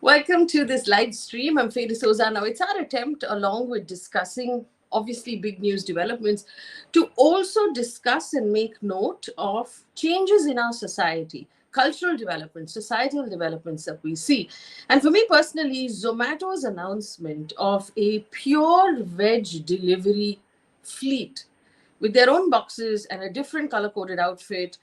Welcome to this live stream. I'm Faye D'Souza. Now, it's our attempt, along with discussing obviously big news developments, to also discuss and make note of changes in our society, cultural developments, societal developments that we see. And for me personally, Zomato's announcement of a pure veg delivery fleet with their own boxes and a different color coded outfit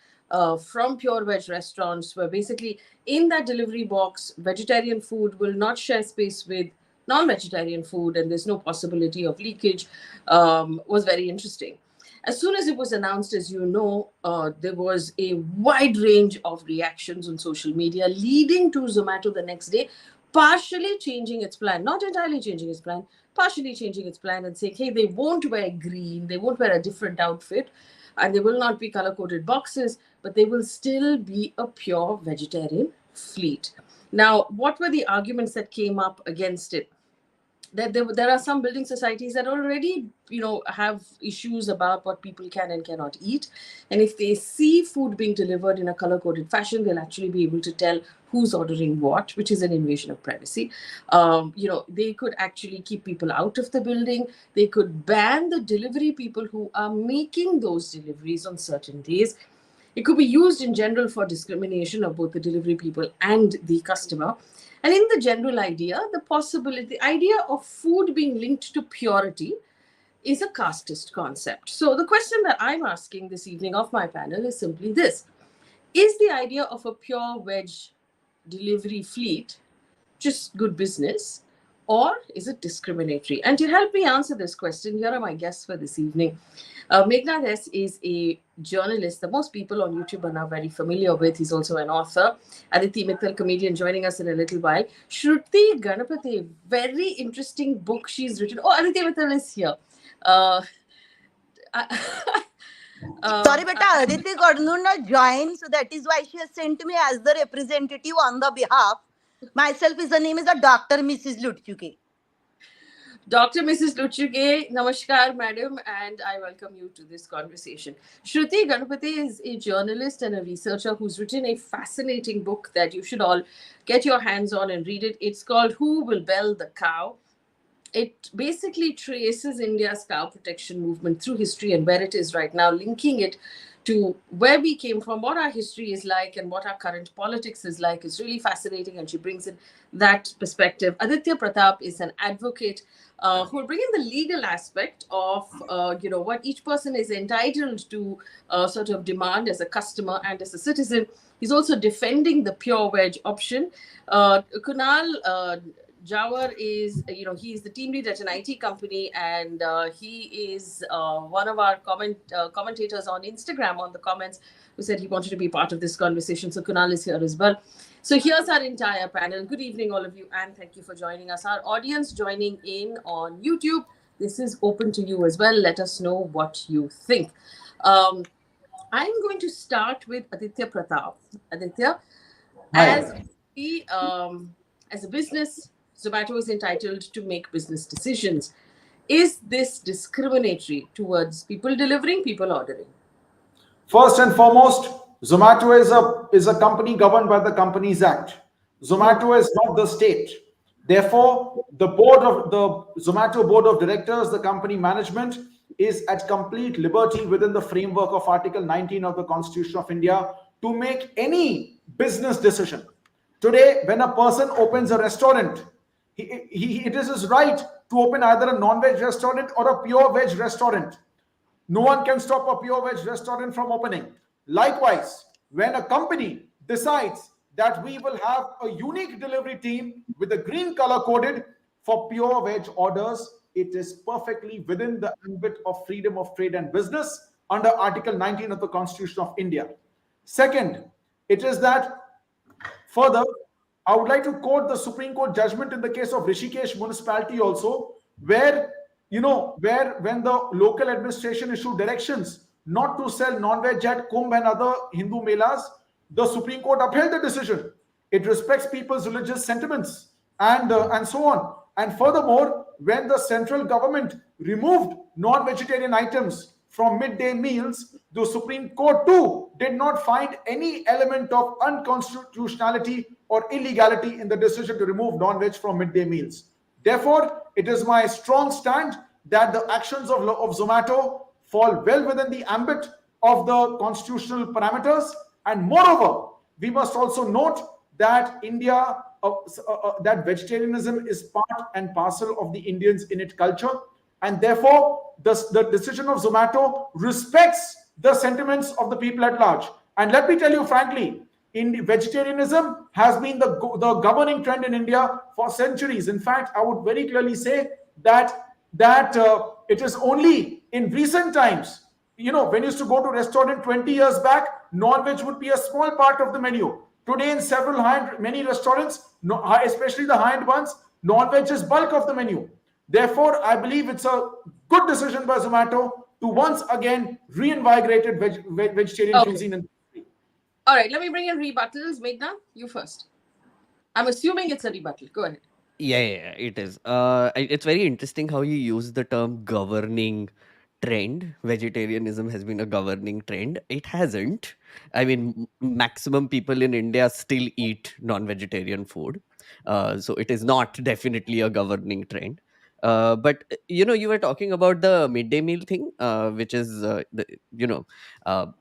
from pure veg restaurants, where basically in that delivery box, vegetarian food will not share space with non-vegetarian food, and there's no possibility of leakage, was very interesting. As soon as it was announced, as you know, there was a wide range of reactions on social media, leading to Zomato the next day partially changing its plan, not entirely changing its plan, partially changing its plan and saying, hey, they won't wear green, they won't wear a different outfit, and they will not be color-coded boxes, but they will still be a pure vegetarian fleet. Now, what were the arguments that came up against it? That there are some building societies that already, have issues about what people can and cannot eat. And if they see food being delivered in a color-coded fashion, they'll actually be able to tell who's ordering what, which is an invasion of privacy. They could actually keep people out of the building. They could ban the delivery people who are making those deliveries on certain days. It could be used in general for discrimination of both the delivery people and the customer. And in the general idea, the idea of food being linked to purity is a casteist concept. So the question that I'm asking this evening of my panel is simply this. Is the idea of a pure veg delivery fleet just good business, or is it discriminatory? And to help me answer this question, here are my guests for this evening. Meghnad S is a journalist that most people on YouTube are now very familiar with. He's also an author. Aditi Mittal, comedian, joining us in a little while. Shruti Ganapatye, very interesting book she's written. Oh, Aditi Mittal is here. Sorry, beta, Aditi could not join, so that is why she has sent me as the representative on the behalf. Myself is the name is a Dr. Mrs. Lutchuke. Dr. Mrs. Lutchuke, namaskar, madam, and I welcome you to this conversation. Shruti Ganapatye is a journalist and a researcher who's written a fascinating book that you should all get your hands on and read it. It's called Who Will Bell the Cow? It basically traces India's cow protection movement through history and where it is right now, linking it to where we came from, what our history is like, and what our current politics is like. Is really fascinating, and she brings in that perspective. Aditya Pratap is an advocate who will bring in the legal aspect of what each person is entitled to sort of demand as a customer and as a citizen. He's also defending the pure veg option. Kunal Jawar is, he's the team lead at an IT company, and he is one of our commentators on Instagram on the comments who said he wanted to be part of this conversation. So Kunal is here as well. So here's our entire panel. Good evening, all of you, and thank you for joining us. Our audience joining in on YouTube, this is open to you as well. Let us know what you think. I'm going to start with Aditya Pratap. Aditya, as a business, Zomato is entitled to make business decisions. Is this discriminatory towards people delivering, people ordering? First and foremost, Zomato is a company governed by the Companies Act. Zomato is not the state. Therefore, the Zomato board of directors, the company management, is at complete liberty within the framework of Article 19 of the Constitution of India to make any business decision. Today, when a person opens a restaurant, it is his right to open either a non-veg restaurant or a pure veg restaurant. No one can stop a pure veg restaurant from opening. Likewise, when a company decides that we will have a unique delivery team with a green color coded for pure veg orders, it is perfectly within the ambit of freedom of trade and business under Article 19 of the Constitution of India. Second, it is that further, I would like to quote the Supreme Court judgment in the case of Rishikesh municipality also, where when the local administration issued directions not to sell non-veg at Kumbh and other Hindu melas, the Supreme Court upheld the decision. It respects people's religious sentiments and so on. And furthermore, when the central government removed non-vegetarian items from midday meals, the Supreme Court too did not find any element of unconstitutionality or illegality in the decision to remove non-veg from midday meals. Therefore, it is my strong stand that the actions of Zomato fall well within the ambit of the constitutional parameters. And moreover, we must also note that that vegetarianism is part and parcel of the Indians in its culture, and therefore the decision of Zomato respects the sentiments of the people at large. And let me tell you frankly, vegetarianism has been the governing trend in India for centuries. In fact, I would very clearly say that it is only in recent times, when you used to go to a restaurant 20 years back, non-veg would be a small part of the menu. Today, in many restaurants, especially the high-end ones, non-veg is bulk of the menu. Therefore, I believe it's a good decision by Zomato to once again reinvigorated vegetarian cuisine in the country. All right, let me bring in rebuttals. Meghna, you first. I'm assuming it's a rebuttal. Go ahead. Yeah, it is. It's very interesting how you use the term governing trend. Vegetarianism has been a governing trend. It hasn't. I mean, maximum people in India still eat non-vegetarian food. So it is not definitely a governing trend. But you were talking about the midday meal thing, which is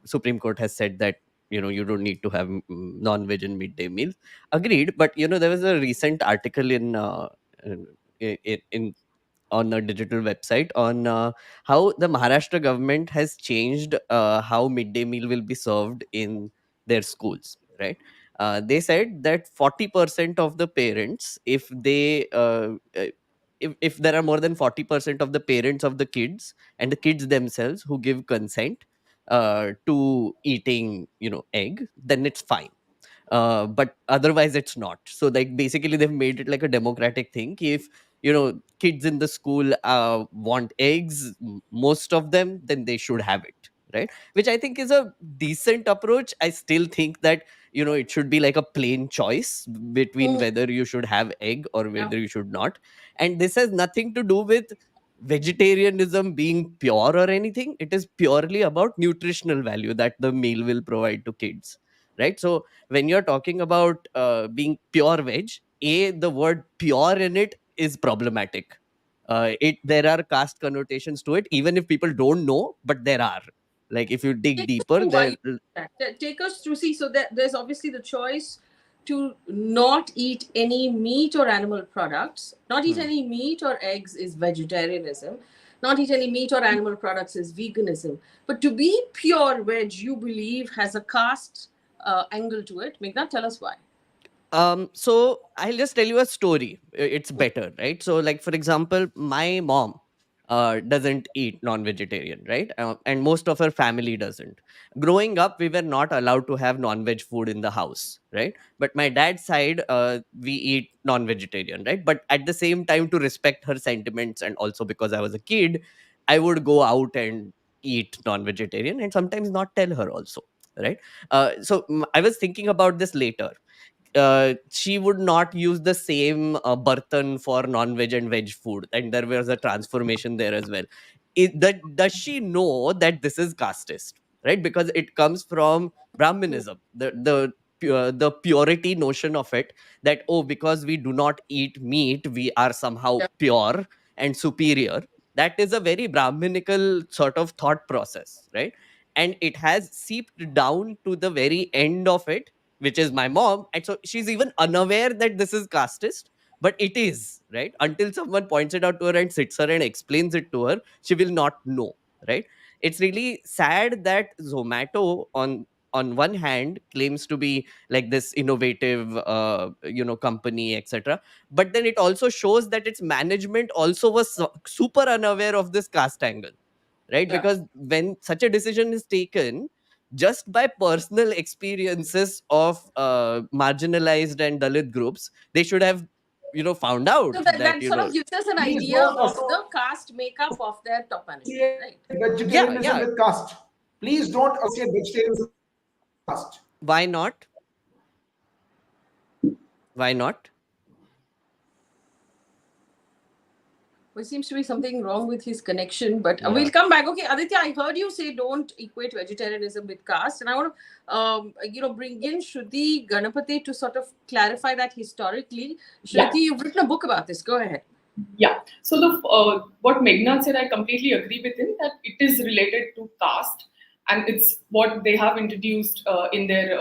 Supreme Court has said that you don't need to have non-veg in midday meals. Agreed, but there was a recent article in on a digital website on how the Maharashtra government has changed how midday meal will be served in their schools. Right? They said that 40% of the parents, if there are more than 40% of the parents of the kids and the kids themselves who give consent to eating egg, then it's fine. But otherwise it's not. So like basically they've made it like a democratic thing. If kids in the school want eggs, most of them, then they should have it, right? Which I think is a decent approach. I still think that it should be like a plain choice between whether you should have egg or Yeah. whether you should not. And this has nothing to do with vegetarianism being pure or anything. It is purely about nutritional value that the meal will provide to kids, right? So when you're talking about being pure veg, the word pure in it is problematic. There are caste connotations to it, even if people don't know, but there are. Like if you dig Take us deeper, through why there. you do that. Take us through. See, so there's obviously the choice to not eat any meat or animal products. Not eat any meat or eggs is vegetarianism. Not eat any meat or animal products is veganism. But to be pure veg, you believe has a caste angle to it. Meghna, tell us why. So I'll just tell you a story. It's better, right? So like for example, my mom doesn't eat non-vegetarian, right? And most of her family doesn't. Growing up, we were not allowed to have non-veg food in the house, right? But my dad's side, we eat non-vegetarian, right? But at the same time, to respect her sentiments and also because I was a kid, I would go out and eat non-vegetarian and sometimes not tell her also, right? I was thinking about this later. She would not use the same burtan for non-veg and veg food, and there was a transformation there as well. Does she know that this is casteist, right? Because it comes from Brahmanism, the purity notion of it, that because we do not eat meat, we are somehow Yeah. pure and superior. That is a very Brahminical sort of thought process, right? And it has seeped down to the very end of it, which is my mom. And so she's even unaware that this is casteist, but it is, right? Until someone points it out to her and sits her and explains it to her, she will not know, right? It's really sad that Zomato on one hand claims to be like this innovative company, etc., but then it also shows that its management also was super unaware of this caste angle, right? Yeah. Because when such a decision is taken just by personal experiences of marginalized and Dalit groups, they should have found So out that that sort of gives us an Please idea don't of the caste makeup of their top management, right? yeah, vegetarianism yeah. with caste. Please don't associate vegetarianism with caste. Why not? Why not? There seems to be something wrong with his connection, but Yeah. we'll come back. Okay, Aditya, I heard you say don't equate vegetarianism with caste, and I want to, bring in Shruti Ganapatye to sort of clarify that historically. Yeah. Shruti, you've written a book about this. Go ahead. Yeah. So what Meghnad said, I completely agree with him that it is related to caste, and it's what they have introduced in their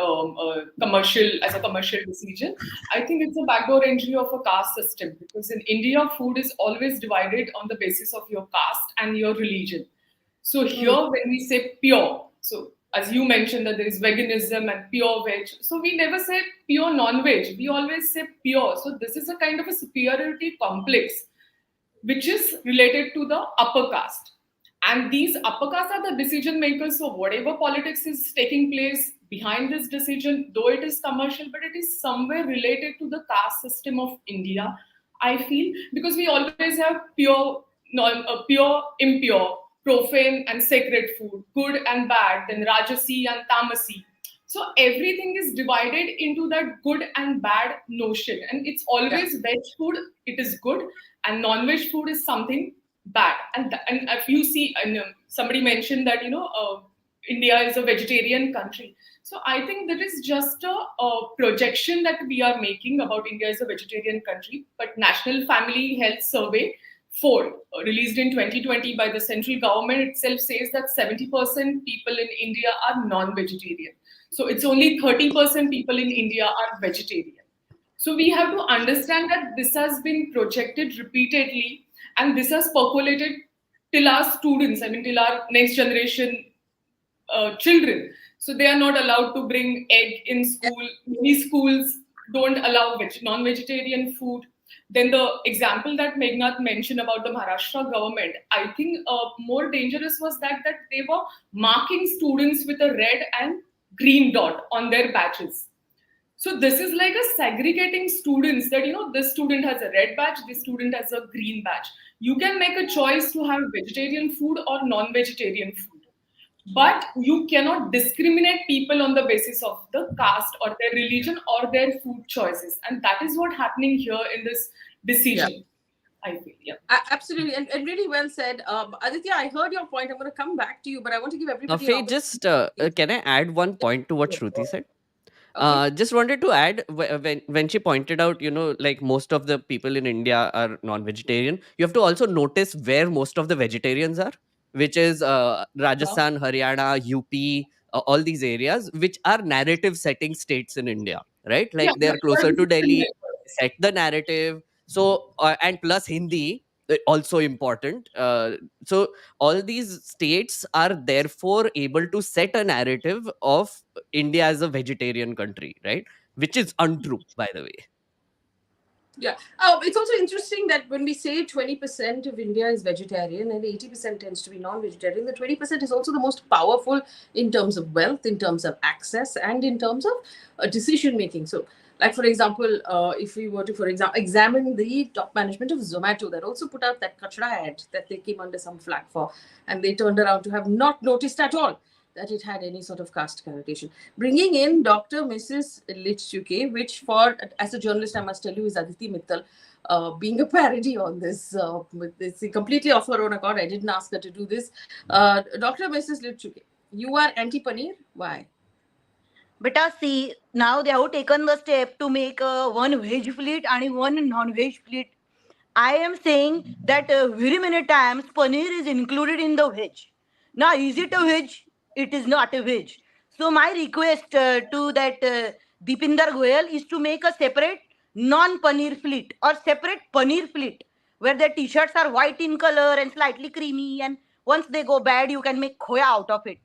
commercial decision. I think it's a backdoor entry of a caste system, because in India, food is always divided on the basis of your caste and your religion. So here, when we say pure, so as you mentioned that there is veganism and pure veg, so we never say pure non-veg. We always say pure. So this is a kind of a superiority complex, which is related to the upper caste. And these upper caste are the decision makers. So whatever politics is taking place behind this decision, though it is commercial, but it is somewhere related to the caste system of India, I feel, because we always have pure, pure, impure, profane and sacred food, good and bad, then Rajasi and Tamasi. So everything is divided into that good and bad notion. And it's always veg food, it is good, and non-veg food is something bad. And if you see, and somebody mentioned that, India is a vegetarian country. So I think that is just a projection that we are making about India as a vegetarian country. But National Family Health Survey 4, released in 2020 by the central government itself, says that 70% people in India are non-vegetarian. So it's only 30% people in India are vegetarian. So we have to understand that this has been projected repeatedly, and this has percolated till our students, till our next generation children. So they are not allowed to bring egg in school. Many schools don't allow non-vegetarian food. Then the example that Meghnad mentioned about the Maharashtra government, I think more dangerous was that they were marking students with a red and green dot on their badges. So this is like a segregating students that, this student has a red badge, this student has a green badge. You can make a choice to have vegetarian food or non-vegetarian food. But you cannot discriminate people on the basis of the caste or their religion or their food choices. And that is what happening here in this decision. I feel, Absolutely, and really well said. Aditya, I heard your point. I'm going to come back to you, but I want to give everybody Faye, just can I add one point to what Shruti said? Okay. Just wanted to add when she pointed out, like most of the people in India are non-vegetarian. You have to also notice where most of the vegetarians are, which is Rajasthan, Haryana, UP, all these areas, which are narrative setting states in India, right? Like they are closer to Delhi, set the narrative. So and plus Hindi also important. So all these states are therefore able to set a narrative of India as a vegetarian country, right? Which is untrue, by the way. Yeah. It's also interesting that when we say 20% of India is vegetarian and 80% tends to be non-vegetarian, the 20% is also the most powerful in terms of wealth, in terms of access, and in terms of decision making. So, like for example, if we were to, for example, examine the top management of Zomato, that also put out that kachra ad that they came under some flack for, and they turned around to have not noticed at all that it had any sort of caste connotation. Bringing in Dr. Mrs. Litchuke, which as a journalist, I must tell you, is Aditi Mittal, being a parody on this. It's completely off her own accord. I didn't ask her to do this. Dr. Mrs. Litchuke, you are anti-paneer? Why? Beta, see, now they have taken the step to make one veg fleet and one non-veg fleet. I am saying that very many times paneer is included in the veg. Now, is it a veg? It is not a veg. So my request to that Deepinder Goyal is to make a separate non-paneer fleet or separate paneer fleet where the t-shirts are white in color and slightly creamy, and once they go bad, you can make khoya out of it.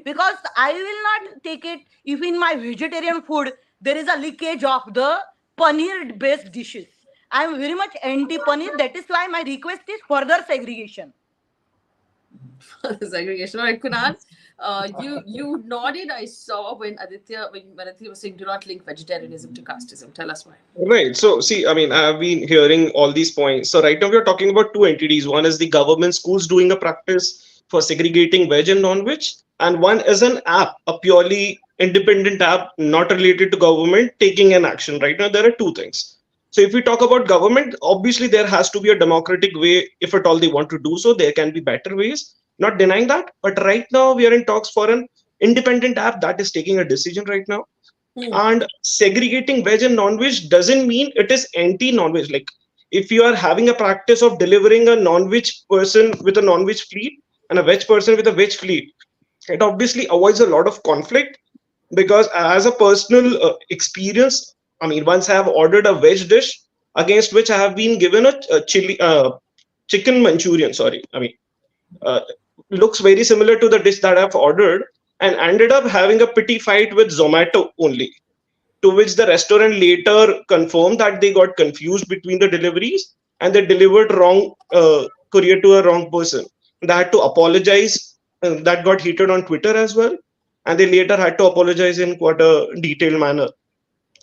Because I will not take it if in my vegetarian food there is a leakage of the paneer based dishes. I am very much anti-paneer. That is why my request is further segregation. Segregation. All right, Kunal, you nodded. I saw when Aditya was saying do not link vegetarianism to casteism. Tell us why. Right. So, see, I mean, I've been hearing all these points. So, right now, we're talking about two entities. One is the government schools doing a practice for segregating veg and non-veg, and one is an app, a purely independent app, not related to government, taking an action. Right now, there are two things. So if we talk about government, obviously there has to be a democratic way. If at all they want to do so, there can be better ways. Not denying that, but right now we are in talks for an independent app that is taking a decision right now. And segregating veg and non-veg doesn't mean it is anti-non-veg. Like if you are having a practice of delivering a non-veg person with a non-veg fleet and a veg person with a veg fleet, it obviously avoids a lot of conflict. Because as a personal experience, I mean, once I have ordered a veg dish against which I have been given a chili chicken Manchurian. Sorry, I mean, uh, looks very similar to the dish that I've ordered, and ended up having a petty fight with Zomato only. To which the restaurant later confirmed that they got confused between the deliveries and they delivered wrong courier to a wrong person. They had to apologize. That got heated on Twitter as well, and they later had to apologize in quite a detailed manner.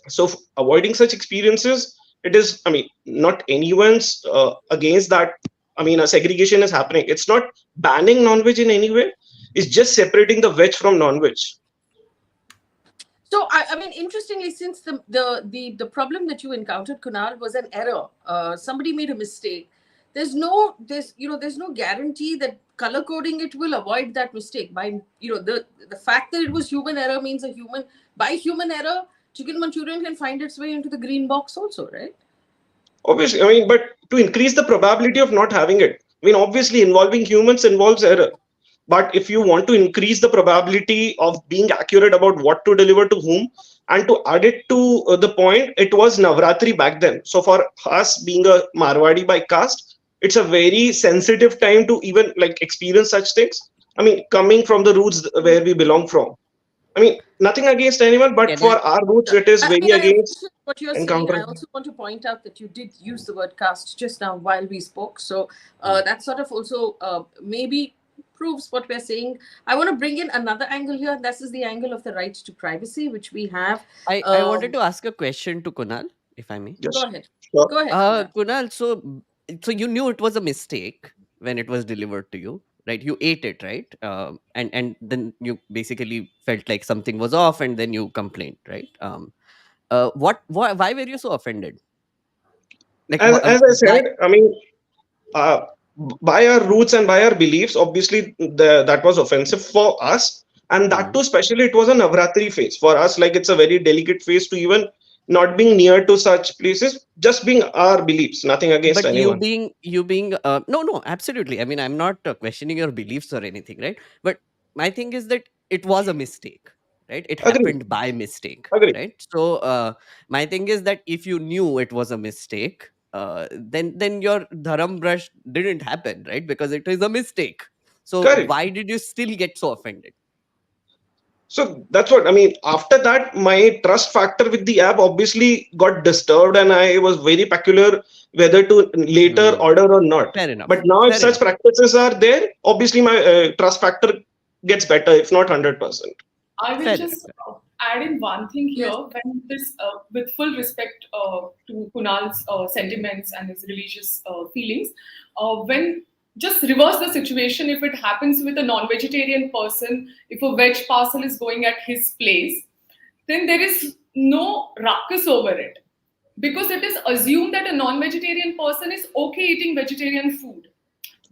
So avoiding such experiences, it is, I mean, not anyone's against that. I mean, a segregation is happening. It's not banning non-veg in any way. It's just separating the veg from non-veg. So, I mean, interestingly, since the problem that you encountered, Kunal, was an error, somebody made a mistake. There's no guarantee that color coding it will avoid that mistake. By the fact that it was human error means by human error, chicken Manchurian can find its way into the green box also, right? Obviously, I mean, but to increase the probability of not having it, I mean, obviously, involving humans involves error. But if you want to increase the probability of being accurate about what to deliver to whom, and to add it to the point, it was Navratri back then. So for us being a Marwadi by caste, it's a very sensitive time to even like experience such things. I mean, coming from the roots where we belong from. I mean, nothing against anyone, but Can for I? our roots, it is I very mean, I against appreciate what you're saying. I encountering. also want to point out that you did use the word caste just now while we spoke. So that sort of also maybe proves what we're saying. I want to bring in another angle here. This is the angle of the right to privacy, which we have. I wanted to ask a question to Kunal, if I may. Go Yes. ahead. Sure. Go ahead. Kunal. Kunal, so you knew it was a mistake when it was delivered to you, right? You ate it, right? And then you basically felt like something was off, and then you complained, right? Why were you so offended? Like, As I why? said, I mean, uh, by our roots and by our beliefs, obviously that was offensive for us. And that too, especially, it was a Navratri phase. For us, like it's a very delicate phase to even not being near to such places, just being our beliefs, nothing against But you anyone. being no, absolutely. I mean, I'm not questioning your beliefs or anything, right? But my thing is that it was a mistake, right? It Agree, happened by mistake, agree. right? So my thing is that if you knew it was a mistake, then your dharam brush didn't happen, right? Because it is a mistake. So Correct. why did you still get so offended? So that's what I mean. After that, my trust factor with the app obviously got disturbed, and I was very peculiar whether to later Hmm. order or not. Fair But enough. now, if Fair such enough. practices are there, obviously my trust factor gets better, if not 100%. I will Fair just enough. add in one thing here. Yes. When this, with full respect to Kunal's sentiments and his religious feelings, when just reverse the situation. If it happens with a non-vegetarian person, if a veg parcel is going at his place, then there is no ruckus over it, because it is assumed that a non-vegetarian person is okay eating vegetarian food,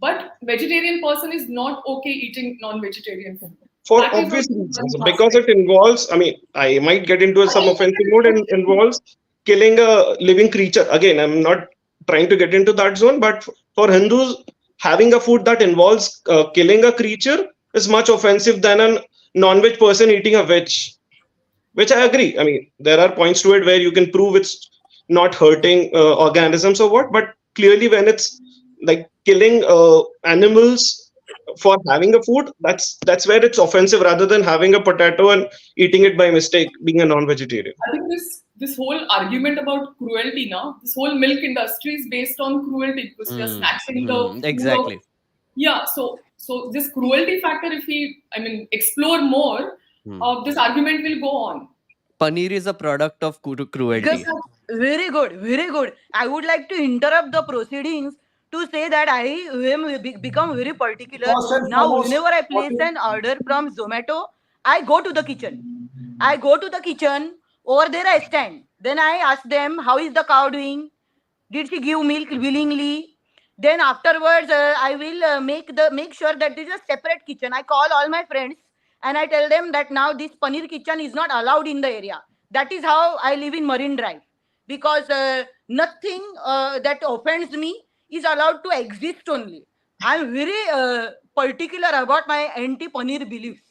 but vegetarian person is not okay eating non-vegetarian food. For That is obvious also reasons, one because aspect. it involves, I mean, I might get into some offensive mode and involves killing a living creature. Again, I'm not trying to get into that zone, but for Hindus, having a food that involves killing a creature is much offensive than a non-veg person eating a veg, which I agree. I mean, there are points to it where you can prove it's not hurting organisms or what, but clearly when it's like killing animals for having a food, that's where it's offensive rather than having a potato and eating it by mistake, being a non-vegetarian. I think this whole argument about cruelty now, this whole milk industry is based on cruelty because we are snatching the food of, Exactly. yeah. So this cruelty factor, if we explore more, this argument will go on. Paneer is a product of cruelty. Very good, very good. I would like to interrupt the proceedings to say that I am become very particular. First and Now, foremost, whenever I what place is an order from Zomato, I go to the kitchen. I go to the kitchen. Over there, I stand. Then I ask them, how is the cow doing? Did she give milk willingly? Then afterwards, I will make sure that there is a separate kitchen. I call all my friends and I tell them that now this paneer kitchen is not allowed in the area. That is how I live in Marine Drive, because nothing that offends me is allowed to exist only. I'm very particular about my anti-paneer beliefs.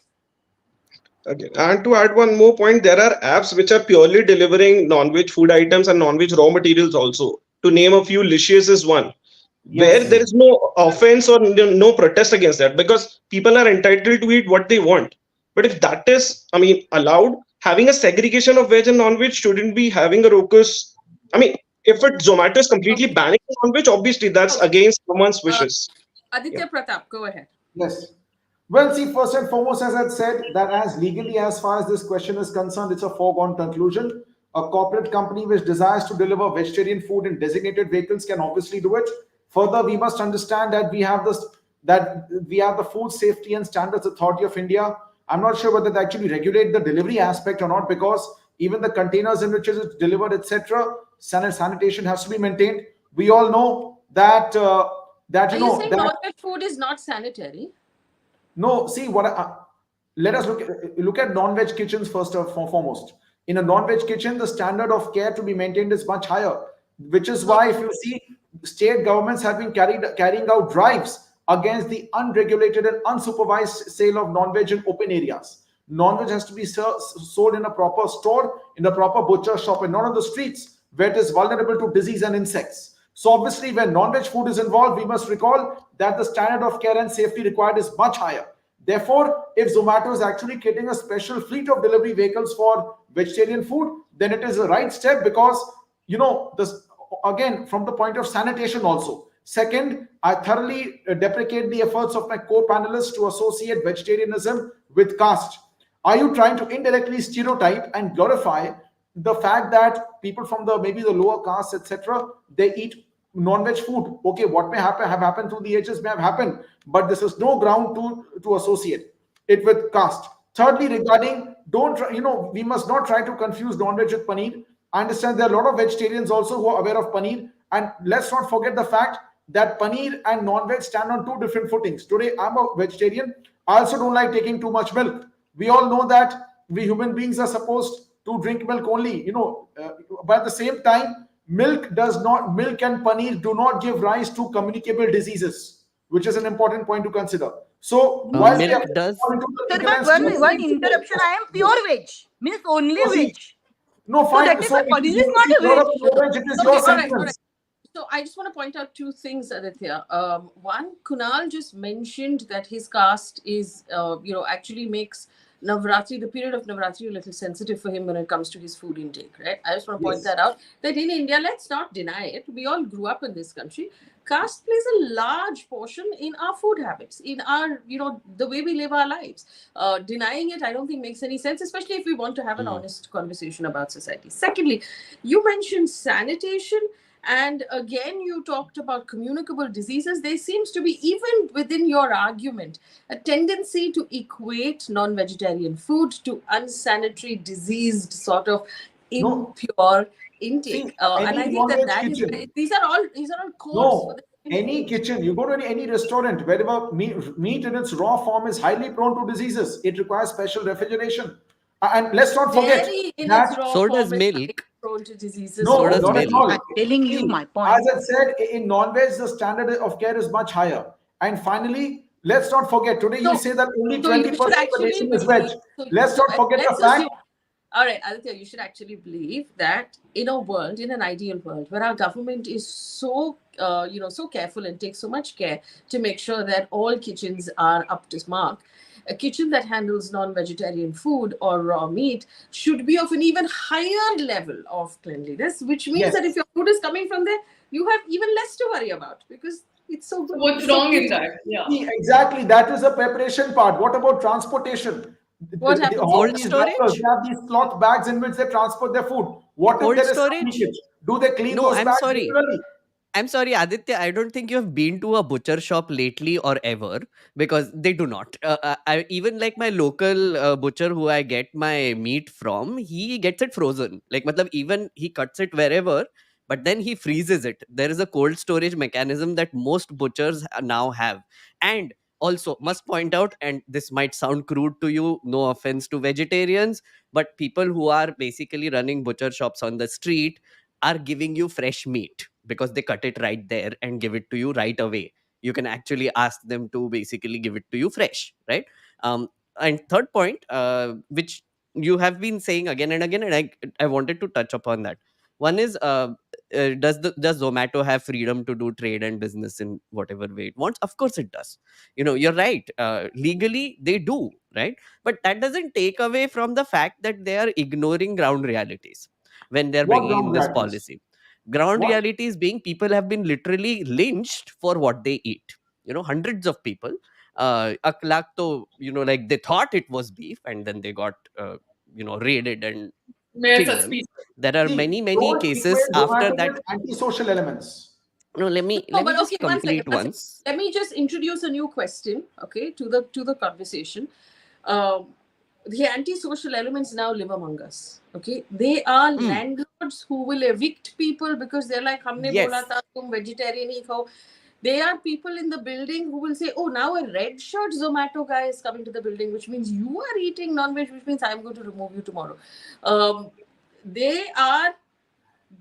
Okay. And to add one more point, there are apps which are purely delivering non-veg food items and non-veg raw materials also. To name a few, Licious is one, where Yes. there is no offense or no protest against that, because people are entitled to eat what they want. But if that is, I mean, allowed, having a segregation of veg and non-veg shouldn't be having a rocus. I mean, if Zomato is completely Okay. banning non-veg, obviously that's Okay. against someone's Uh, wishes. Aditya Pratap, go ahead. Yes. Well, see, first and foremost, as I said, that as legally, as far as this question is concerned, it's a foregone conclusion. A corporate company which desires to deliver vegetarian food in designated vehicles can obviously do it. Further, we must understand that we have the Food Safety and Standards Authority of India. I'm not sure whether they actually regulate the delivery aspect or not, because even the containers in which it is delivered, etc., sanitation has to be maintained. We all know that Are you saying non-veg food is not sanitary? no, see what. Let us look at non-veg kitchens first and foremost. In a non-veg kitchen, the standard of care to be maintained is much higher, which is why if you see, state governments have been carrying out drives against the unregulated and unsupervised sale of non-veg in open areas. Non-veg has to be sold in a proper store, in a proper butcher shop, and not on the streets where it is vulnerable to disease and insects. So obviously, when non-veg food is involved, we must recall that the standard of care and safety required is much higher. Therefore, if Zomato is actually creating a special fleet of delivery vehicles for vegetarian food, then it is the right step, because this, again, from the point of sanitation also. Second, I thoroughly deprecate the efforts of my co-panelists to associate vegetarianism with caste. Are you trying to indirectly stereotype and glorify the fact that people from maybe the lower castes, etc., they eat non-veg food? Okay, what may have happened through the ages may have happened, but this is no ground to associate it with caste. Thirdly, regarding we must not try to confuse non-veg with paneer. I understand there are a lot of vegetarians also who are aware of paneer, and let's not forget the fact that paneer and non-veg stand on two different footings. Today, I'm a vegetarian. I also don't like taking too much milk. We all know that we human beings are supposed to drink milk only, but at the same time, milk and paneer do not give rise to communicable diseases, which is an important point to consider. So while Milk we are does. Sir, but one interruption. I am pure veg, means only veg. No, So fine. that is So why paneer is not a veg. it is Okay, your all right. sentiments. So I just want to point out two things, Aditya. One, Kunal just mentioned that his caste is, actually makes Navratri, the period of Navratri, a little sensitive for him when it comes to his food intake, right? I just want to point Yes. that out. That in India, let's not deny it. We all grew up in this country. Caste plays a large portion in our food habits, in our, the way we live our lives. Denying it, I don't think makes any sense, especially if we want to have an honest conversation about society. Secondly, you mentioned sanitation. And again, you talked about communicable diseases. There seems to be, even within your argument, a tendency to equate non-vegetarian food to unsanitary, diseased, sort of No. impure intake. See, And I any think non-veg that is kitchen. these are all codes for No, the same any thing. kitchen, you go to any restaurant, wherever meat in its raw form is highly prone to diseases. It requires special refrigeration. And let's not forget Dairy in that. its raw So form does is milk. prone to diseases. No, So does not at milk. all. I'm telling you See, my point. as I said, in non-veg, the standard of care is much higher. And finally, let's not forget, today you So- say that only So you 20% should of the actually nation is veg. believe. Let's not forget the let's fact. assume. All right, Aditya, you should actually believe that in a world, in an ideal world, where our government is so, so careful and takes so much care to make sure that all kitchens are up to mark, a kitchen that handles non-vegetarian food or raw meat should be of an even higher level of cleanliness, which means Yes. that if your food is coming from there, you have even less to worry about because it's so good. What's It's so wrong in clean. that? Yeah. See, exactly, that is the preparation part. What about transportation? What happens? All Cold these storage? doctors, they have these cloth bags in which they transport their food. What if Cold there is some storage? leakage? Do they clean No, those I'm bags sorry. regularly? I'm sorry, Aditya. I don't think you have been to a butcher shop lately or ever, because they do not. I even like my local butcher who I get my meat from. He gets it frozen. Like, matlab, even he cuts it wherever, but then he freezes it. There is a cold storage mechanism that most butchers now have, and also must point out, and this might sound crude to you. No offense to vegetarians, but people who are basically running butcher shops on the street are giving you fresh meat because they cut it right there and give it to you right away. You can actually ask them to basically give it to you fresh, right? um and third point, which you have been saying again and again, and I wanted to touch upon that. One is, does Zomato have freedom to do trade and business in whatever way it wants? Of course it does. You're right, legally they do, right? But that doesn't take away from the fact that they are ignoring ground realities when they're What bringing in ground this realities? policy. Ground What? realities being, people have been literally lynched for what they eat. Hundreds of people. Aklak to, like, they thought it was beef, and then they got raided and May I killed such them. speech? There are See, many many don't cases equate after Zomato that. with antisocial elements. No, let me No, let me but just okay, one second. complete once. Let me just introduce a new question, okay, to the conversation. Um, the antisocial elements now live among us. Okay, they are Hmm. landlords who will evict people because they're like, "Humne bola Yes. tha tum vegetarian hi khao." They are people in the building who will say, "Oh, now a red shirt Zomato guy is coming to the building, which means you are eating non-veg, which means I'm going to remove you tomorrow." They are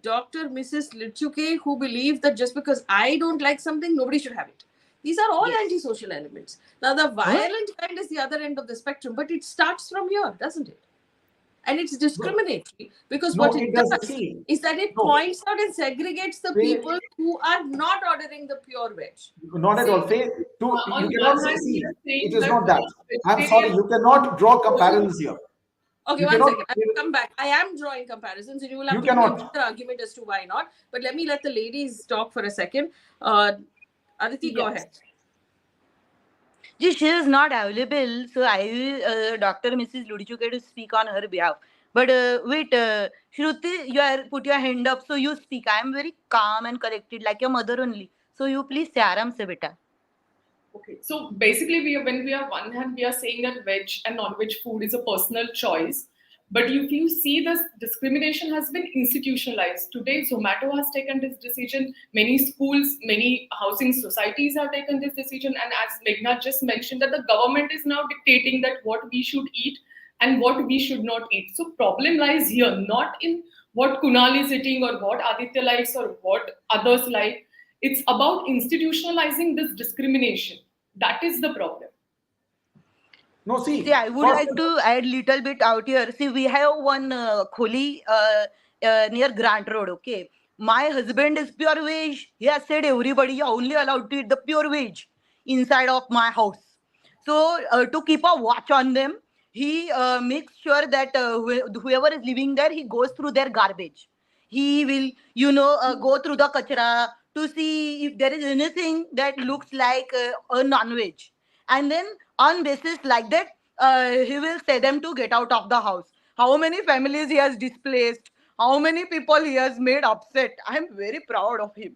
Dr. Mrs. Litchuke who believe that just because I don't like something, nobody should have it. These are all Yes. antisocial elements. Now, the violent kind is the other end of the spectrum, but it starts from here, doesn't it? And it's discriminatory because No, what it it doesn't. does See, is that it no, points out and segregates the Faye, people who are not ordering the pure veg. not at See, all. Faye, you on cannot one say, hand, we see, are it saying is that not that. I'm sorry, vegetarian you cannot draw comparisons here. Okay, You one cannot, second. I will come back. I am drawing comparisons, and you will have you to give me a cannot. better argument as to why not. But let me let the ladies talk for a second. Aditi, go Yes. ahead. Ji, she is not available, so I will Dr. Mrs. Ludichuke to speak on her behalf. But wait, Shruti, you are put your hand up, so you speak. I am very calm and collected, like your mother only. So you please say aram se beta. Okay, so basically, when we are one hand, we are saying that veg and non-veg food is a personal choice. But if you see, this discrimination has been institutionalized. Today, Zomato has taken this decision. Many schools, many housing societies have taken this decision. And as Meghna just mentioned, that the government is now dictating that what we should eat and what we should not eat. So problem lies here, not in what Kunal is eating or what Aditya likes or what others like. It's about institutionalizing this discrimination. That is the problem. No, See, see, I would first, like to add little bit out here. See, we have one kholi near Grant Road. Okay, my husband is pure veg. He has said everybody are only allowed to eat the pure veg inside of my house. So to keep a watch on them, he makes sure that whoever is living there, he goes through their garbage. He will, go through the kachra to see if there is anything that looks like a non-veg, and then on basis like that, he will say them to get out of the house. How many families he has displaced, how many people he has made upset. I am very proud of him.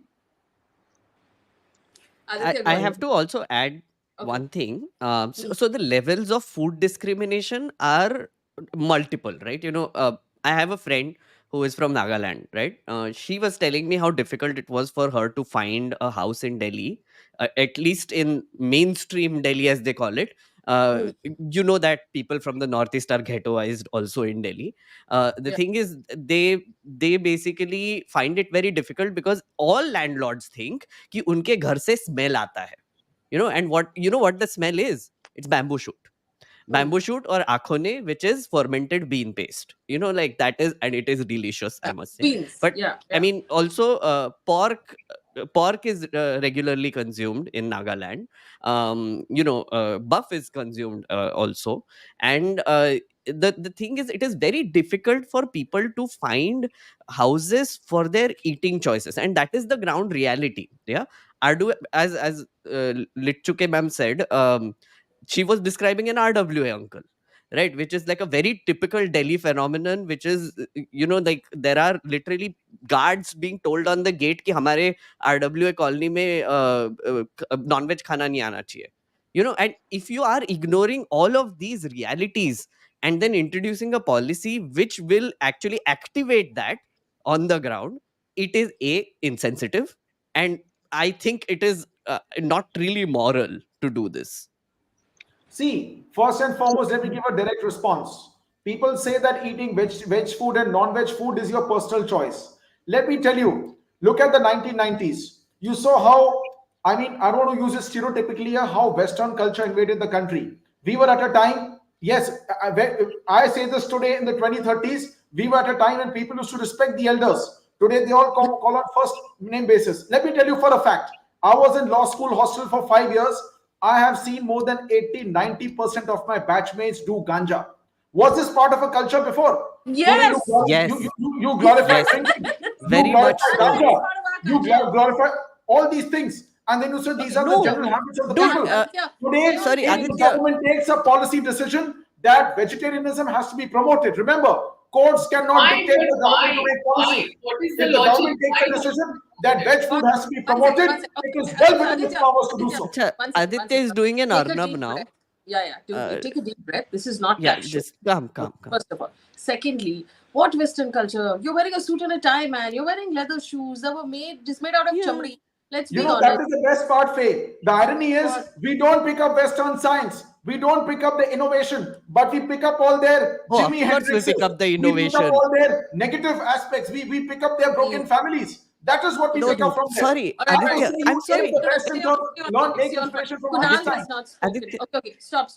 Aditya, go I ahead. have to also add Okay. one thing. So the levels of food discrimination are multiple, right? I have a friend who is from Nagaland, right? She was telling me how difficult it was for her to find a house in Delhi, at least in mainstream Delhi, as they call it. Mm, That people from the northeast are ghettoized also in Delhi. The yeah. thing is, they basically find it very difficult because all landlords think कि उनके घर से smell आता है. And what the smell is? It's bamboo shoot. Mm, Bamboo shoot or akhone, which is fermented bean paste. Like that is, and it is delicious, I yeah. must say. Beans. But Yeah. I Yeah. mean, also pork is regularly consumed in Nagaland. Buff is consumed also, and the thing is, it is very difficult for people to find houses for their eating choices, and that is the ground reality. Yeah, I do, as Litchuke ma'am said. She was describing an RWA uncle. right? Which is like a very typical Delhi phenomenon, which is, like there are literally guards being told on the gate कि हमारे RWA colony में non-veg खाना नहीं आना चाहिए. And if you are ignoring all of these realities and then introducing a policy which will actually activate that on the ground, it is insensitive, and I think it is not really moral to do this. See, first and foremost, let me give a direct response. People say that eating veg food and non-veg food is your personal choice. Let me tell you, look at the 1990s. You saw how, I don't want to use it stereotypically here, how Western culture invaded the country. We were at a time, yes, I say this today in the 2030s, we were at a time when people used to respect the elders. Today, they all call on first name basis. Let me tell you for a fact, I was in law school hostel for 5 years. I have seen more than 80-90% of my batchmates do ganja. Was this part of a culture before? Yes. Yes. You glorify Yes. drinking. Very you glorify much so. ganja. You glorify all these things. And then you say these are No. the general habits of the Dude, people. Today, sorry, if the Aditya. government takes a policy decision that vegetarianism has to be promoted. Remember, courts cannot Why? dictate the government to Why? make policy. Why? What is the If the logic? government takes a Why? decision that veg food has to be promoted, it is well within its powers to do so. Acha, Aditya is doing an Take a Arnab deep now. breath. Yeah. Take a deep breath. This is not Yeah, that show. just calm. First of all. Secondly, what Western culture? You're wearing a suit and a tie, man. You're wearing leather shoes that were made out of chamdi. Let's be honest. That is the best part, Faye. The irony is we don't pick up Western science. We don't pick up the innovation, but we pick up all their Jimi Of course we Hendrixes. pick up the We pick innovation. up all their negative aspects. We pick up their broken families. That is what we No, pick up dude, from there. sorry, I Aditya, personally I'm take sorry. the best in terms, take inspiration from Kunal Einstein. has not spoken. Aditya. Okay. Stop.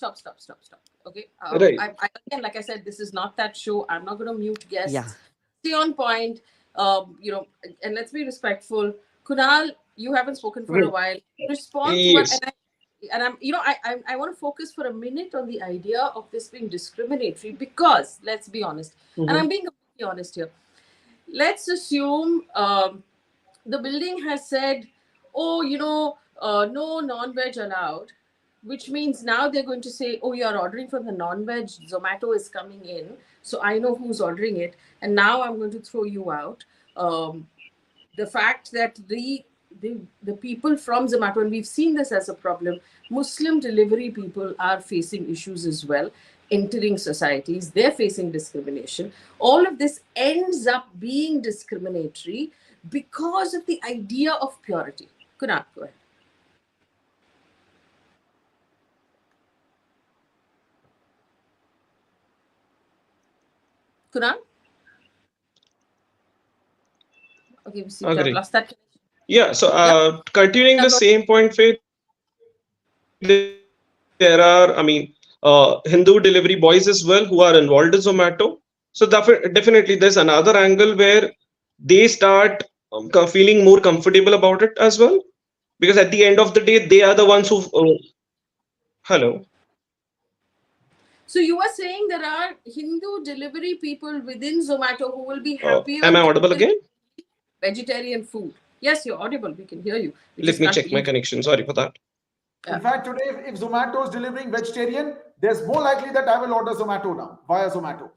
Okay. Right. Again, like I said, this is not that show. I'm not going to mute guests. Yeah. Stay on point. And let's be respectful. Kunal, you haven't spoken for a while. Respond to what, Yes. I want to focus for a minute on the idea of this being discriminatory because, let's be honest, and I'm being completely honest here. Let's assume the building has said, no non-veg allowed, which means now they're going to say, oh, you're ordering from the non-veg, Zomato is coming in, so I know who's ordering it, and now I'm going to throw you out. The fact that the people from Zomato, and we've seen this as a problem, Muslim delivery people are facing issues as well, entering societies, they're facing discrimination. All of this ends up being discriminatory because of the idea of purity. Kunal, go ahead. Kunal? Okay, we see Agree. lost that. Yeah, so continuing the same point, Faith, there are, Hindu delivery boys as well who are involved in Zomato. So definitely there's another angle where they start feeling more comfortable about it as well. Because at the end of the day, they are the ones who... hello? So you are saying there are Hindu delivery people within Zomato who will be happier. Am I audible again? Vegetarian food. Yes, you're audible. We can hear you. Let me check my connection. Sorry for that. In fact, today, if Zomato is delivering vegetarian, there's more likely that I will order Zomato now, via Zomato.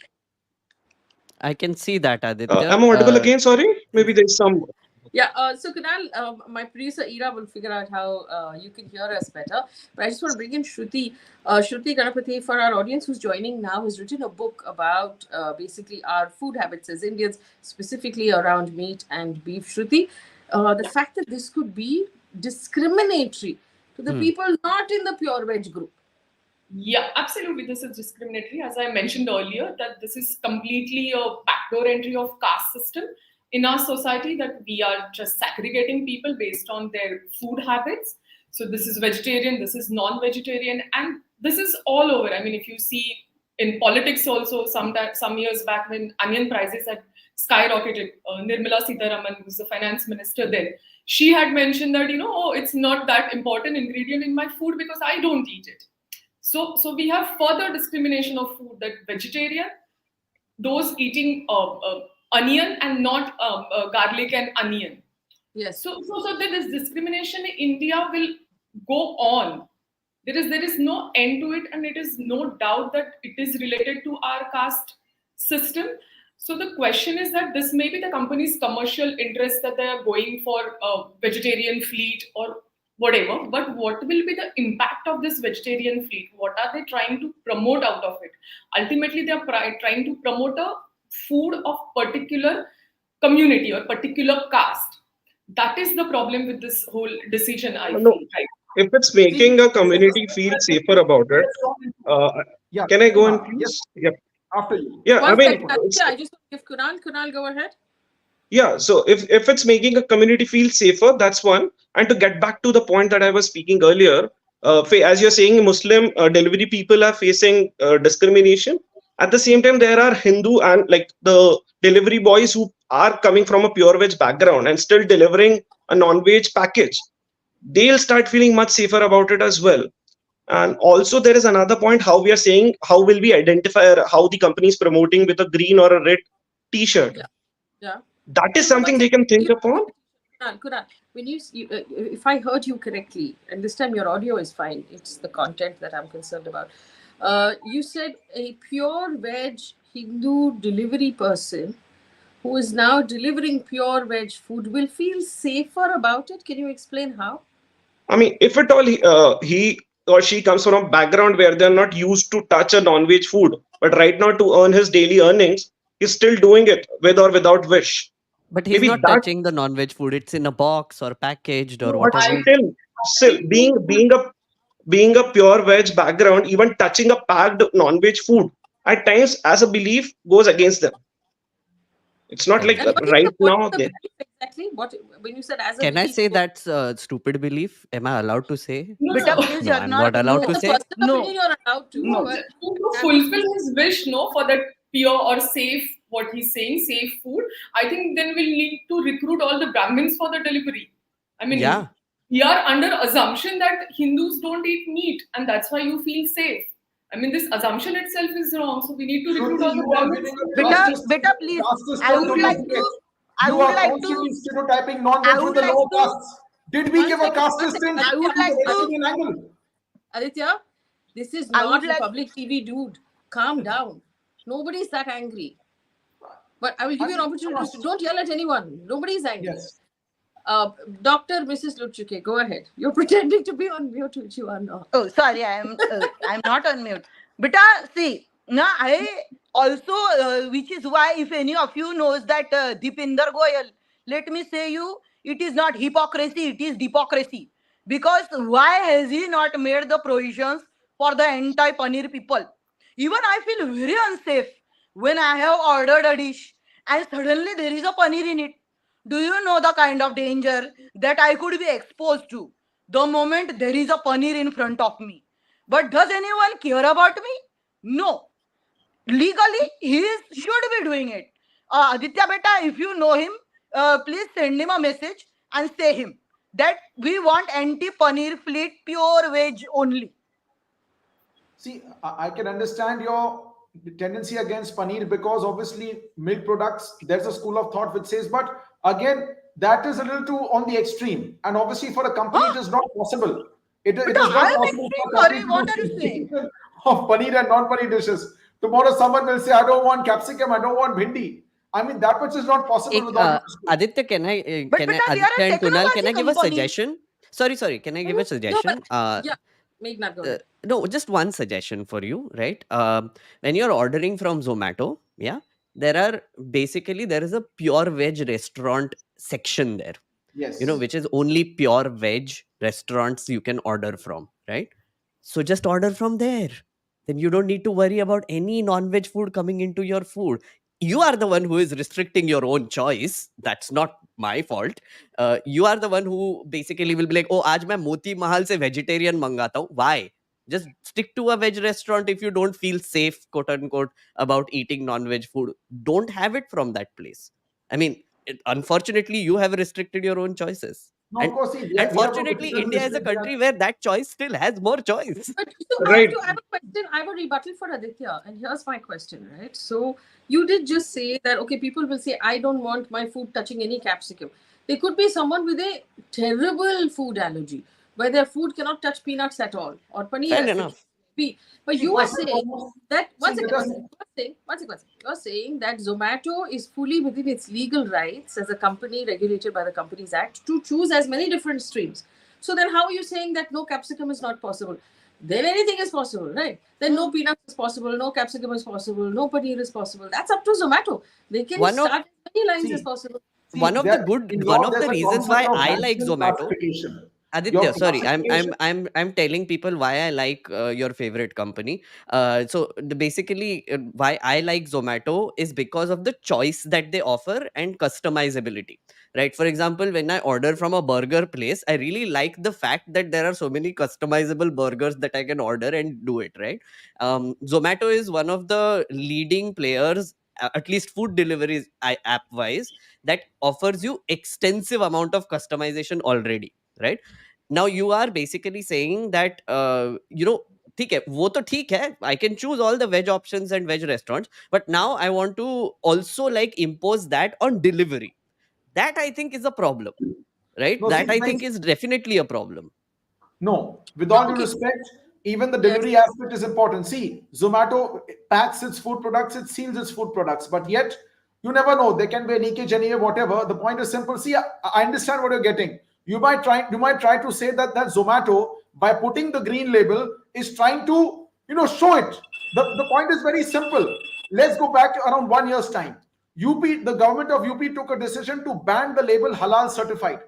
I can see that, Aditya. Am I audible again? Sorry? Maybe there's some... Yeah, so Kunal, my producer Ira will figure out how you can hear us better. But I just want to bring in Shruti. Shruti Ganapatye, for our audience who's joining now, has written a book about basically our food habits as Indians, specifically around meat and beef. Shruti, the fact that this could be discriminatory to the people not in the pure veg group. Yeah, absolutely. This is discriminatory. As I mentioned earlier, that this is completely a backdoor entry of caste system in our society, that we are just segregating people based on their food habits. So this is vegetarian, this is non-vegetarian, and this is all over. I mean, if you see in politics also, some years back when onion prices had skyrocketed, Nirmala Sitharaman, who was the finance minister then, she had mentioned that, it's not that important ingredient in my food because I don't eat it. So we have further discrimination of food, that vegetarian, those eating onion and not garlic and onion. Yes. So this discrimination in India will go on. There is no end to it, and it is no doubt that it is related to our caste system. So the question is that this may be the company's commercial interest that they are going for a vegetarian fleet or whatever, but what will be the impact of this vegetarian fleet? What are they trying to promote out of it? Ultimately, they are trying to promote a food of particular community or particular caste. That is the problem with this whole decision, I No, feel, right? if it's See, making a community feel safer about it, let's go into, uh, yeah, can I go in, Kunal, yes, please? Yeah, after you. yeah. I One mean, second, Aditya, I just want to give Kunal. Kunal, go ahead. yeah. So if it's making a community feel safer, that's one. And to get back to the point that I was speaking earlier, as you're saying, Muslim delivery people are facing discrimination. At the same time, there are Hindu and like the delivery boys who are coming from a pure veg background and still delivering a non-veg package. They'll start feeling much safer about it as well. And also, there is another point how we are saying, how will we identify how the company is promoting with a green or a red t-shirt? Yeah. Yeah. That is No, no, something that's they can think you, upon. Kunal, when if I heard you correctly, and this time your audio is fine, it's the content that I'm concerned about. You said a pure veg Hindu delivery person who is now delivering pure veg food will feel safer about it. Can you explain how? I mean, if at all he or she comes from a background where they're not used to touch a non-veg food, but right now to earn his daily earnings, he's still doing it with or without wish. But he's Maybe not that, touching the non-veg food. It's in a box or packaged or No, but I whatever. still being a pure veg background, even touching a packed non-veg food at times as a belief goes against them. It's not like And right what is now the they. belief exactly? What when you said as a Can I belief? say that's a stupid belief? Am I allowed to say? no, Beta, no. please, No, you're I'm not. not allowed As to a No, say. personal no, opinion, you're allowed to. no. But To I'm fulfill his wish, no, for that pure or safe, what he's saying, safe food, I think then we'll need to recruit all the Brahmins for the delivery. I mean, Yeah. we are under assumption that Hindus don't eat meat, and that's why you feel safe. I mean, this assumption itself is wrong. So we need to recruit Shruti, all the you are Brahmins. giving a Beta, casteist, beta, please. casteist I point would of like view to to. it. I You would are like to. constantly stereotyping I non-veg with would the like lower to. castes. Did we give a one casteist second, in I would in the like to. vegetarian angle? Aditya, this is I would not like. Republic TV, dude. Calm down. Nobody's that angry. But I will give I you an mean, opportunity to don't yell at anyone. Nobody's angry. yes. Dr. Mrs. Luchuke, go ahead. You're pretending to be on mute, which you are not. Oh, sorry, I'm not on mute. Beta, see, na I also, which is why if any of you knows that Deepinder Goyal, let me say you, it is not hypocrisy, it is hypocrisy. Because why has he not made the provisions for the anti-paneer people? Even I feel very unsafe when I have ordered a dish and suddenly there is a paneer in it. Do you know the kind of danger that I could be exposed to the moment there is a paneer in front of me? But does anyone care about me? No. Legally, should be doing it. Aditya beta, if you know him, please send him a message and say him that we want anti-paneer fleet pure veg only. See, I can understand your tendency against paneer because obviously milk products, there's a school of thought which says, but again, that is a little too on the extreme. And obviously, for a company, it Huh? is not possible. It Beta, is not I am possible extreme. for a company Sorry, to what do are you saying? segregation of paneer and non-paneer dishes. Tomorrow, someone will say, I don't want capsicum, I don't want bhindi. I mean, that much is not possible Ek, with all due respect. Aditya, But beta, we are Aditya a and Kunal, can technology I give a company. suggestion? Sorry, can I give a No, but suggestion? yeah, Meghnad, go ahead. No, just one suggestion for you, right? When you're ordering from Zomato, yeah, there is a pure veg restaurant section there, Yes. which is only pure veg restaurants you can order from, right? So just order from there. Then you don't need to worry about any non-veg food coming into your food. You are the one who is restricting your own choice. That's not my fault. You are the one who basically will be like, oh, आज मैं मोती महल से vegetarian मंगाता हूँ. Why? Just stick to a veg restaurant if you don't feel safe, quote unquote, about eating non-veg food. Don't have it from that place. I mean, unfortunately, you have restricted your own choices. No, of course, see, And we have a fortunately, different India is a restriction. country where that choice still has more choice. But so Right. I have a question. I have a rebuttal for Aditya, and here's my question, right? So you did just say that okay, people will say I don't want my food touching any capsicum. There could be someone with a terrible food allergy where their food cannot touch peanuts at all, or paneer Fair as the case enough. may be. But See, you are first and saying foremost, that see, let us. you're saying that Zomato is fully within its legal rights as a company regulated by the Companies Act to choose as many different streams. So then, how are you saying that no capsicum is not possible? Then anything is possible, right? Then no peanuts is possible, no capsicum is possible, no paneer is possible. That's up to Zomato. They can One of start as many lines as See, possible. see, there in one law of there's the a reasons concept why of I like national Zomato. classification. Aditya, Your sorry, classification. I'm telling people why I like your favorite company. Basically, why I like Zomato is because of the choice that they offer and customizability. Right. For example, when I order from a burger place, I really like the fact that there are so many customizable burgers that I can order and do it. Right. Zomato is one of the leading players, at least food deliveries app wise, that offers you extensive amount of customization already. Right now you are basically saying that ठीक है वो तो ठीक है I can choose all the veg options and veg restaurants, but now I want to also like impose that on delivery. That I think is a problem, right? No, see, That I think guys, is definitely a problem. no, with all due Okay. respect, even the Yes. delivery aspect is important. See, Zomato packs its food products, it seals its food products, but yet you never know. There can be a leakage anywhere, whatever. The point is simple. See, I understand what you're getting. You might try to say that Zomato, by putting the green label, is trying to show it. The point is very simple. Let's go back around 1 year's time. The government of UP took a decision to ban the label halal certified.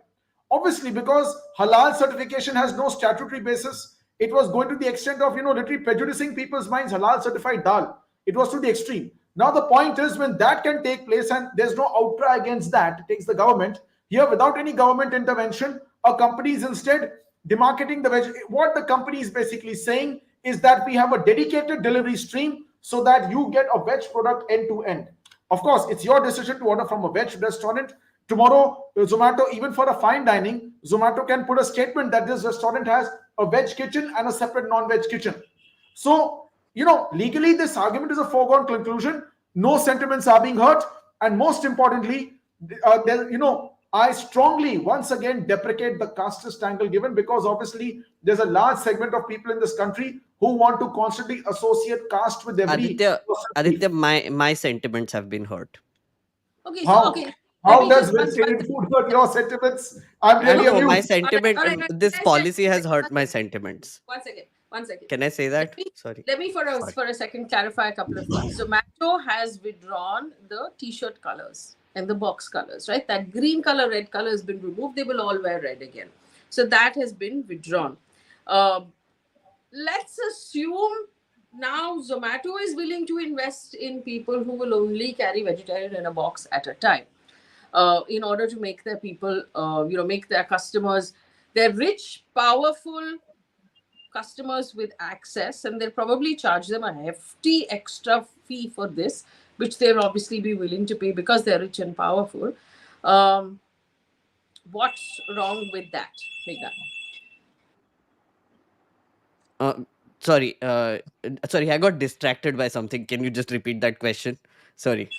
Obviously, because halal certification has no statutory basis, it was going to the extent of literally prejudicing people's minds. Halal certified dal. It was to the extreme. Now the point is, when that can take place and there's no outcry against that, it takes the government here without any government intervention. A company is instead demarcating the veg. What the company is basically saying is that we have a dedicated delivery stream so that you get a veg product end to end. Of course, it's your decision to order from a veg restaurant. Tomorrow, Zomato, even for a fine dining, Zomato can put a statement that this restaurant has a veg kitchen and a separate non-veg kitchen. So, legally, this argument is a foregone conclusion. No sentiments are being hurt. And most importantly, I strongly once again deprecate the casteist angle given, because obviously there's a large segment of people in this country who want to constantly associate caste with every Aditya, belief. my sentiments have been hurt. Okay. So How? okay. Let How me does just vegetarian food hurt your sentiments? I'm really No, my amused. sentiment, all right. this policy has hurt my sentiments. One second. One second. Can I say Let that? me Sorry. let me Sorry. for a second clarify a couple of things. Zomato has withdrawn the T-shirt colors and the box colors, right? That green color, red color has been removed. They will all wear red again. So that has been withdrawn. Let's assume now Zomato is willing to invest in people who will only carry vegetarian in a box at a time, in order to make their people, make their customers, their rich, powerful customers with access, and they'll probably charge them a hefty extra fee for this, which they'll obviously be willing to pay because they're rich and powerful. Um, what's wrong with that, Megha? Uh, sorry, I got distracted by something. Can you just repeat that question? Sorry.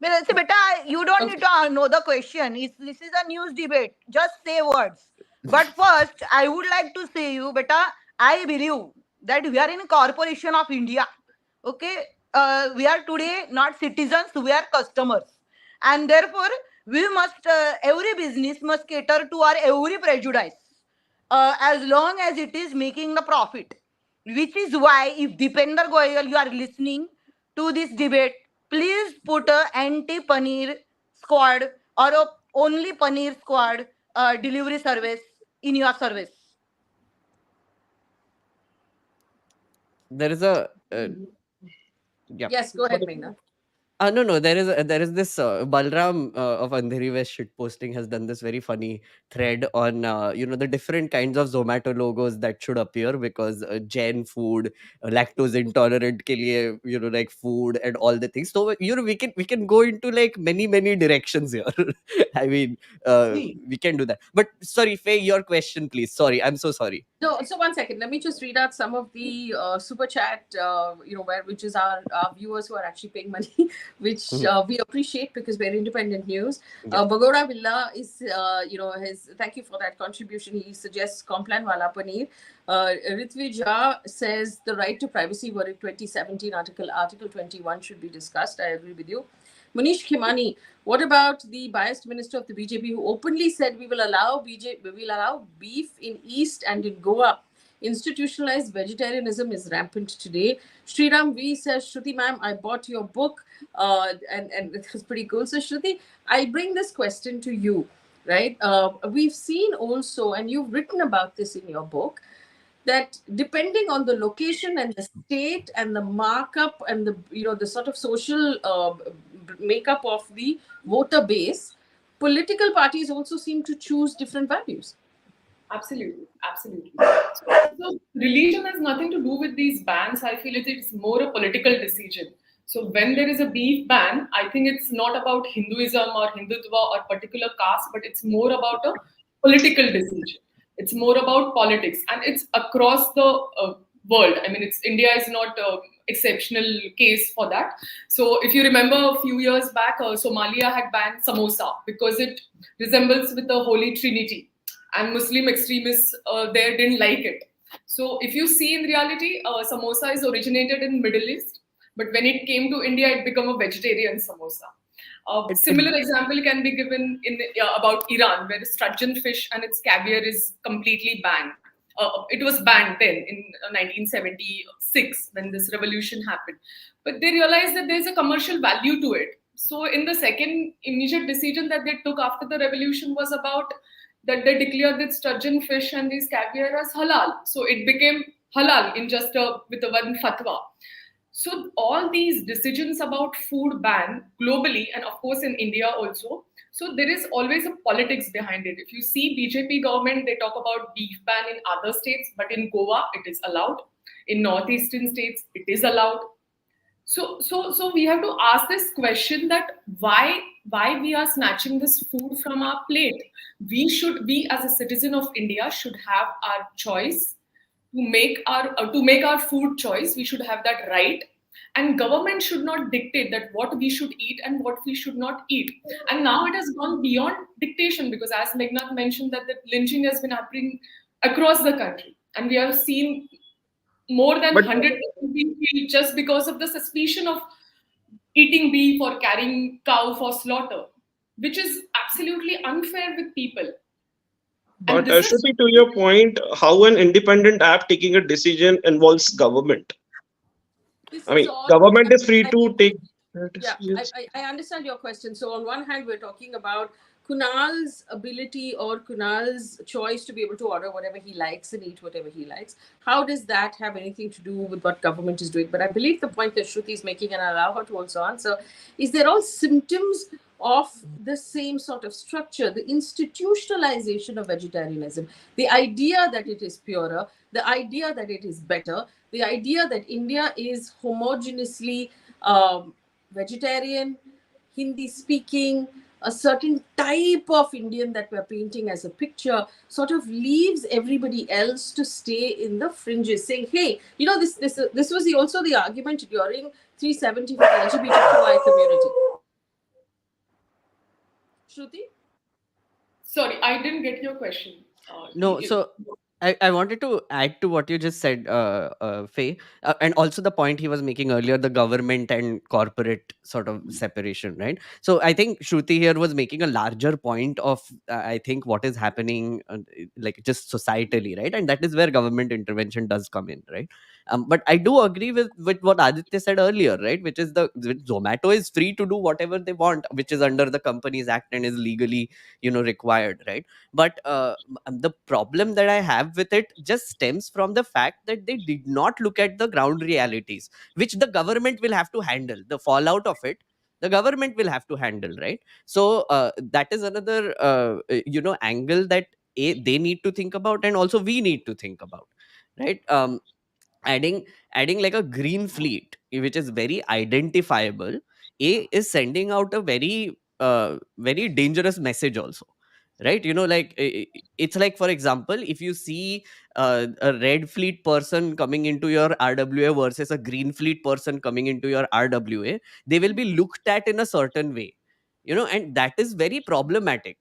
Well, see, beta, you don't Okay. need to know the question. This is a news debate. Just say words. But first, I would like to say you, beta, I believe that we are in a corporation of India. Okay? We are today not citizens, we are customers. And therefore, we must, every business must cater to our every prejudice, as long as it is making the profit. Which is why, if Dipender Goyal, you are listening to this debate, please put a anti-paneer squad or a only paneer squad delivery service in your service. There is a yeah. Yes, go ahead, Megha. No. There is this Balram of Andheri West shit posting has done this very funny thread on the different kinds of Zomato logos that should appear, because Jain food, lactose intolerant ke liye, like food and all the things. So we can go into like many directions here. I mean, See, we can do that. But sorry, Faye, your question, please. Sorry, I'm so sorry. No, so one second. Let me just read out some of the super chat, which is our viewers who are actually paying money, which we appreciate because we're independent news. Yeah. Bagoda Villa is, his thank you for that contribution. He suggests Complan Wala Paneer. Ritvija says the right to privacy verdict 2017 Article 21 should be discussed. I agree with you. Manish Khimani, what about the biased minister of the BJP who openly said we will allow beef in East and in Goa? Institutionalized vegetarianism is rampant today. Sriram V says, Shruti ma'am, I bought your book, and it was pretty cool. So Shruti, I bring this question to you, right? We've seen also, and you've written about this in your book, that depending on the location and the state and the markup and the sort of social makeup of the voter base, political parties also seem to choose different values. Absolutely, absolutely. So religion has nothing to do with these bans. I feel it's more a political decision. So when there is a beef ban, I think it's not about Hinduism or Hindutva or particular caste, but it's more about a political decision. It's more about politics, and it's across the world. I mean, India is not an exceptional case for that. So if you remember a few years back, Somalia had banned samosa because it resembles with the Holy Trinity, and Muslim extremists there didn't like it. So if you see in reality, samosa is originated in Middle East, but when it came to India, it became a vegetarian samosa. Similar example can be given about Iran, where sturgeon fish and its caviar is completely banned. It was banned then in 1976 when this revolution happened. But they realized that there's a commercial value to it. So in the second immediate decision that they took after the revolution was about that they declared that sturgeon fish and these caviar as halal. So it became halal in just with a one fatwa. So all these decisions about food ban globally, and of course in India also, so there is always a politics behind it. If you see BJP government, they talk about beef ban in other states, but in Goa it is allowed. In northeastern states it is allowed. So we have to ask this question that why we are snatching this food from our plate. We as a citizen of India should have our choice to make our food choice. We should have that right, and government should not dictate that what we should eat and what we should not eat. And now it has gone beyond dictation, because as Meghnad mentioned that the lynching has been happening across the country, and we have seen more than But 100 people being killed just because of the suspicion of eating beef or carrying cow for slaughter, which is absolutely unfair with people. And but this is Shruti, to your point, how an independent app taking a decision involves government. This I is mean, all. government is free to take Yeah, decisions. I understand your question. So on one hand, we're talking about Kunal's ability or Kunal's choice to be able to order whatever he likes and eat whatever he likes. How does that have anything to do with what government is doing? But I believe the point that Shruti is making, and I'll allow her to also answer, is they're all symptoms of the same sort of structure, the institutionalization of vegetarianism, the idea that it is purer, the idea that it is better, the idea that India is homogeneously vegetarian, Hindi speaking, a certain type of Indian that we're painting as a picture sort of leaves everybody else to stay in the fringes, saying, hey, this was also the argument during 370 for the LGBTQI community. Shruti? sorry, I didn't get your question. No, so I wanted to add to what you just said, Faye, and also the point he was making earlier, the government and corporate sort of separation, right? So I think Shruti here was making a larger point of, I think, what is happening, like just societally, right? And that is where government intervention does come in, right? But I do agree with what Aditya said earlier, right? Which is Zomato is free to do whatever they want, which is under the Companies Act and is legally, required, right? But the problem that I have with it just stems from the fact that they did not look at the ground realities, which the government will have to handle. The fallout of it, the government will have to handle, right? So that is another angle that they need to think about, and also we need to think about, right? Adding like a green fleet, which is very identifiable, is sending out a very dangerous message also, right? Like it's like, for example, if you see a red fleet person coming into your RWA versus a green fleet person coming into your RWA, they will be looked at in a certain way, and that is very problematic,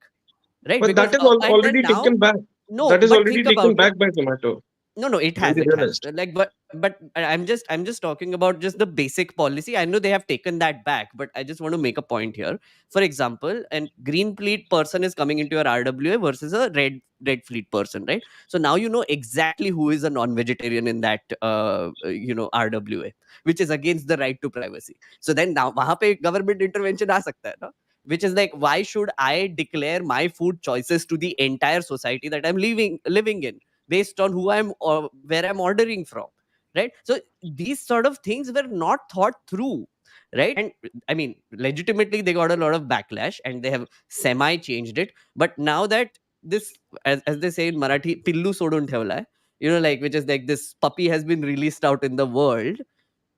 right? But Because that is and then already now, taken back. no, That is but already think taken about it. back by Zomato No, it when has, they it has. realized. Like, but I'm just talking about just the basic policy. I know they have taken that back, but I just want to make a point here. For example, an green fleet person is coming into your RWA versus a red fleet person, right? So now you know exactly who is a non-vegetarian in that RWA, which is against the right to privacy. So then now वहाँ पे government intervention आ सकता है ना? Which is like, why should I declare my food choices to the entire society that I'm living in, based on who I'm or where I'm ordering from, right? So these sort of things were not thought through, right? And I mean, legitimately they got a lot of backlash and they have semi changed it. But now that this, as they say in Marathi, pillu sodun thevla hai, like, which is like, this puppy has been released out in the world,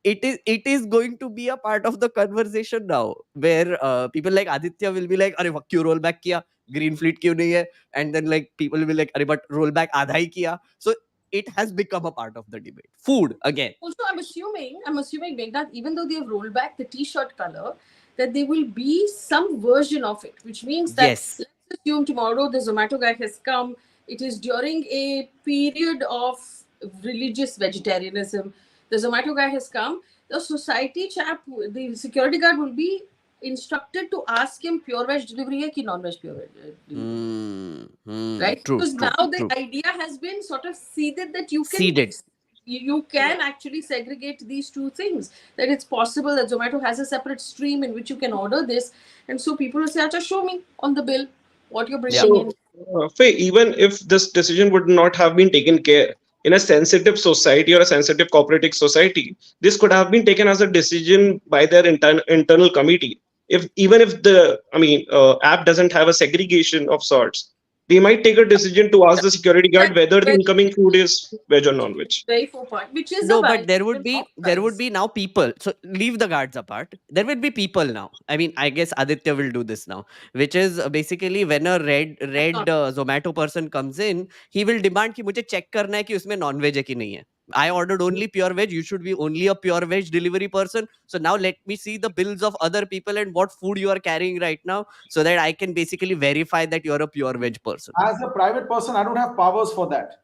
it is going to be a part of the conversation now, where people like Aditya will be like, "Arey, क्यों roll back किया? Green fleet क्यों नहीं है?" And then like people will be like, "Arey, but roll back आधा ही किया." So it has become a part of the debate. Food again. Also, I'm assuming, Meghnad, even though they have rolled back the T-shirt color, that there will be some version of it, which means that, Yes. let's assume tomorrow the Zomato guy has come. It is during a period of religious vegetarianism. The Zomato guy has come. The society chap, the security guard will be instructed to ask him pure veg delivery hai ki non-veg pure veg delivery. Right? True, Because true, now the true. idea has been sort of seeded that you can Seeded. you can actually segregate these two things, that it's possible that Zomato has a separate stream in which you can order this, and so people will say, Acha, show me on the bill what you're bringing So, in. Faye, even if this decision would not have been taken care in a sensitive society or a sensitive cooperative society, this could have been taken as a decision by their internal committee. If even if the, app doesn't have a segregation of sorts, they might take a decision to ask the security guard That's whether the very, incoming food is veg or non-veg. very fair point, which is a No, but there violation would of be privacy. now people. So leave the guards apart. There will be people now. I mean, I guess Aditya will do this now, which is basically when a red Zomato person comes in, he will demand कि मुझे check करना है कि उसमें non-veg है कि नहीं है. I ordered only pure veg. You should be only a pure veg delivery person. So now let me see the bills of other people and what food you are carrying right now, so that I can basically verify that you're a pure veg person. As a private person, I don't have powers for that.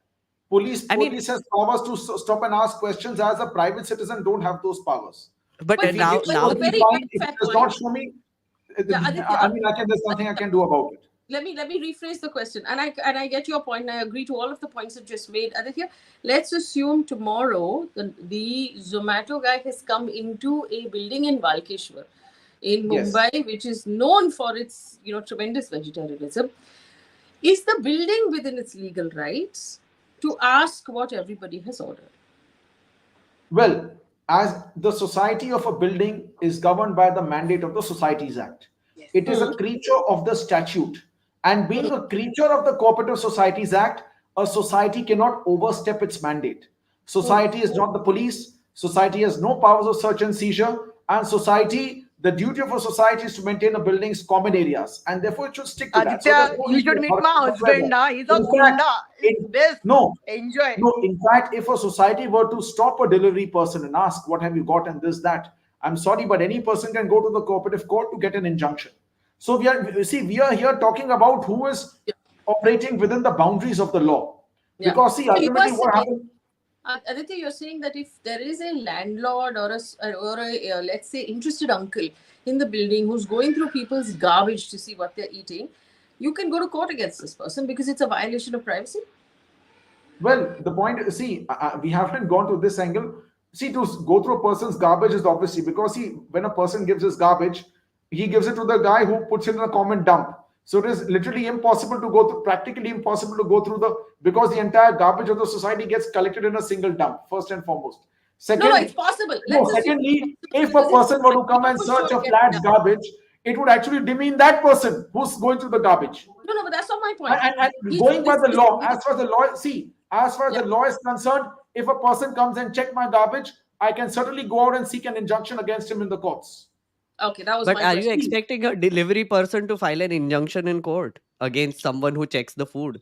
Police I mean, has powers to stop and ask questions. As a private citizen, don't have those powers. but But If he now gives it's show a me, very, fine. very If he fair does point. not show me, Yeah, Aditya, there's nothing I can do about it. let me rephrase the question, and I get your point, and I agree to all of the points that you just made, Aditya. Let's assume tomorrow the Zomato guy has come into a building in Valkeshwar in Yes. Mumbai, which is known for its tremendous vegetarianism. Is the building within its legal rights to ask what everybody has ordered? Well, as the society of a building is governed by the mandate of the Societies Act, it is a creature of the statute. And being a creature of the Cooperative Societies Act, a society cannot overstep its mandate. Society is not the police, society has no powers of search and seizure, and society, the duty of a society is to maintain a building's common areas, and therefore it should stick to that. So there's Aditya, no you need should to meet my husband. He's a In fact, gunda. It's best. no, Enjoy. no, in fact, if a society were to stop a delivery person and ask, what have you got and this, that, I'm sorry, but any person can go to the cooperative court to get an injunction. So we are here talking about who is operating within the boundaries of the law. Yeah. Because see, So you ultimately are what saying, happens. Aditya, you're saying that if there is a landlord or a let's say interested uncle in the building who's going through people's garbage to see what they're eating, you can go to court against this person because it's a violation of privacy? Well, the point, see, we haven't gone to this angle. See, to go through a person's garbage is obviously because, see, when a person gives his garbage, he gives it to the guy who puts it in a common dump. So it is literally impossible to go through, practically impossible to go through because the entire garbage of the society gets collected in a single dump, first and foremost. Second, No, it's possible. secondly, if a person were to come and search a flat's garbage, it would actually demean that person who's going through the garbage. No, but that's not my point. And going by the law, as far as the law, see, as far as the law is concerned, if a person comes and check my garbage, I can certainly go out and seek an injunction against him in the courts. Okay, that was but my are question. you expecting a delivery person to file an injunction in court? against someone who checks the food.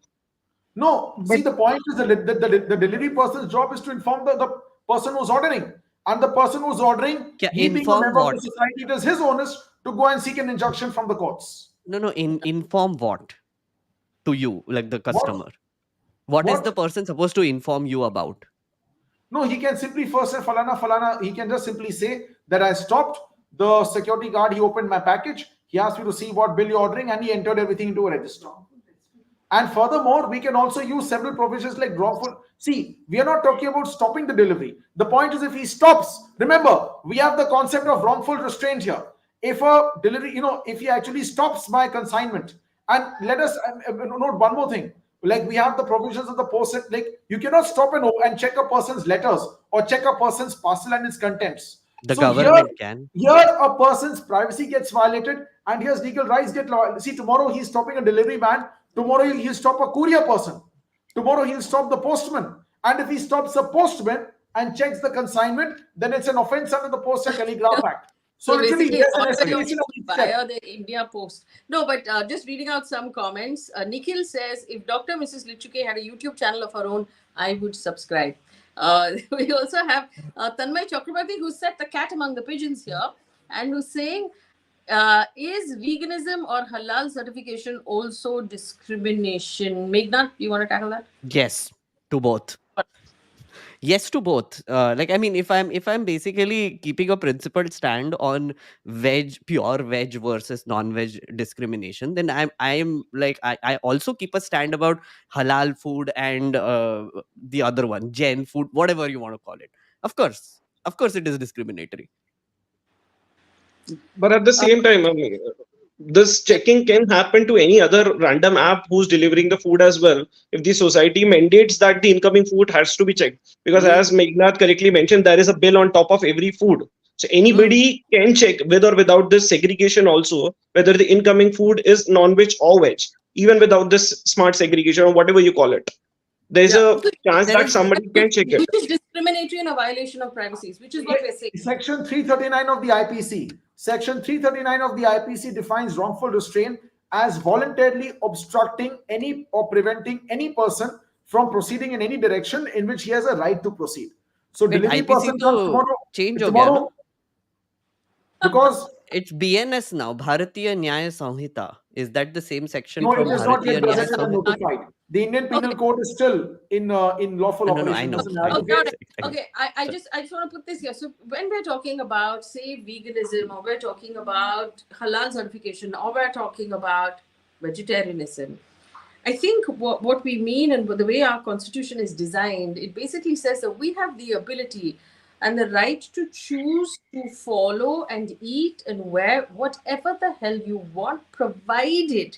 No, But see, the point is the delivery person's job is to inform the person who's ordering. And the person who's ordering, he being a Inform member of the what? society, it is his onus to go and seek an injunction from the courts. No, inform what to you, like the What? customer? What is the What? person supposed to inform you about? No, he can simply first say falana falana. He can just simply say that I stopped. The security guard, he opened my package. He asked me to see what bill you're ordering, and he entered everything into a register. And furthermore, we can also use several provisions like wrongful. See, we are not talking about stopping the delivery. The point is, if he stops, remember, we have the concept of wrongful restraint here. If a delivery, if he actually stops by consignment, and let us note one more thing. Like we have the provisions of the post, like you cannot stop and check a person's letters or check a person's parcel and its contents. The So government can. here a person's privacy gets violated and his legal rights get violated. See, tomorrow he's stopping a delivery man. Tomorrow he'll stop a courier person. Tomorrow he'll stop the postman. And if he stops the postman and checks the consignment, then it's an offense under the Post and Telegraph Act. So literally, basically, there's an order your escalation of each food step. via the India Post. No, but just reading out some comments. Nikhil says, if Dr. Mrs. Lichuke had a YouTube channel of her own, I would subscribe. We also have Tanmay Chakrabarti, who set the cat among the pigeons here, and who's saying, is veganism or halal certification also discrimination? Meghna, do you want to tackle that? Yes, to both. Yes to both. Like, I mean, if I'm basically keeping a principled stand on pure veg versus non-veg discrimination, then I'm like I also keep a stand about halal food and the other one, Jain food, whatever you want to call it. Of course it is discriminatory. But at the same time, I mean, this checking can happen to any other random app who's delivering the food as well. If the society mandates that the incoming food has to be checked, because as Meghnad correctly mentioned, there is a bill on top of every food. So anybody can check with or without this segregation also, whether the incoming food is non-veg or veg, even without this smart segregation or whatever you call it. There's a chance There that is, somebody can check it. which is discriminatory and a violation of privacy, which is what we're saying. Section 339 of the IPC. Section 339 of the IPC defines wrongful restraint as voluntarily obstructing any or preventing any person from proceeding in any direction in which he has a right to proceed. So Wait, delivery IPC person comes to tomorrow. change ho gaya, no? Because It's BNS now, Bharatiya Nyaya Samhita. Is that the same section no, from it is not Bharatiya yet Nyaya gazetted and Samhita? notified. The Indian Penal Code is still in lawful No, I operation. know. Doesn't I have know. to get- Okay, I just want to put this here. So when we're talking about, say, veganism, or we're talking about halal certification, or we're talking about vegetarianism, I think what we mean and the way our constitution is designed, it basically says that we have the ability and the right to choose to follow and eat and wear whatever the hell you want, provided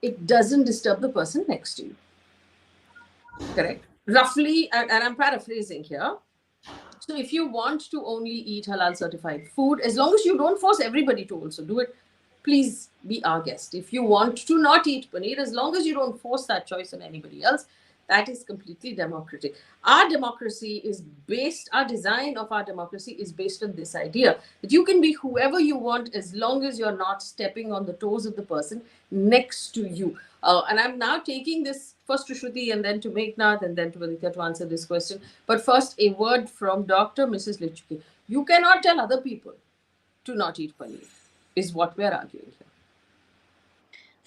it doesn't disturb the person next to you. Correct? Roughly, and I'm paraphrasing here. So if you want to only eat halal certified food, as long as you don't force everybody to also do it, please be our guest. If you want to not eat paneer, as long as you don't force that choice on anybody else, that is completely democratic. Our democracy is based, our design of our democracy is based on this idea that you can be whoever you want as long as you're not stepping on the toes of the person next to you. And I'm now taking this first to Shruti and then to Meghnath and then to Aditya to answer this question. But first, a word from Dr. Mrs. Lichuke. You cannot tell other people to not eat paneer, is what we're arguing here.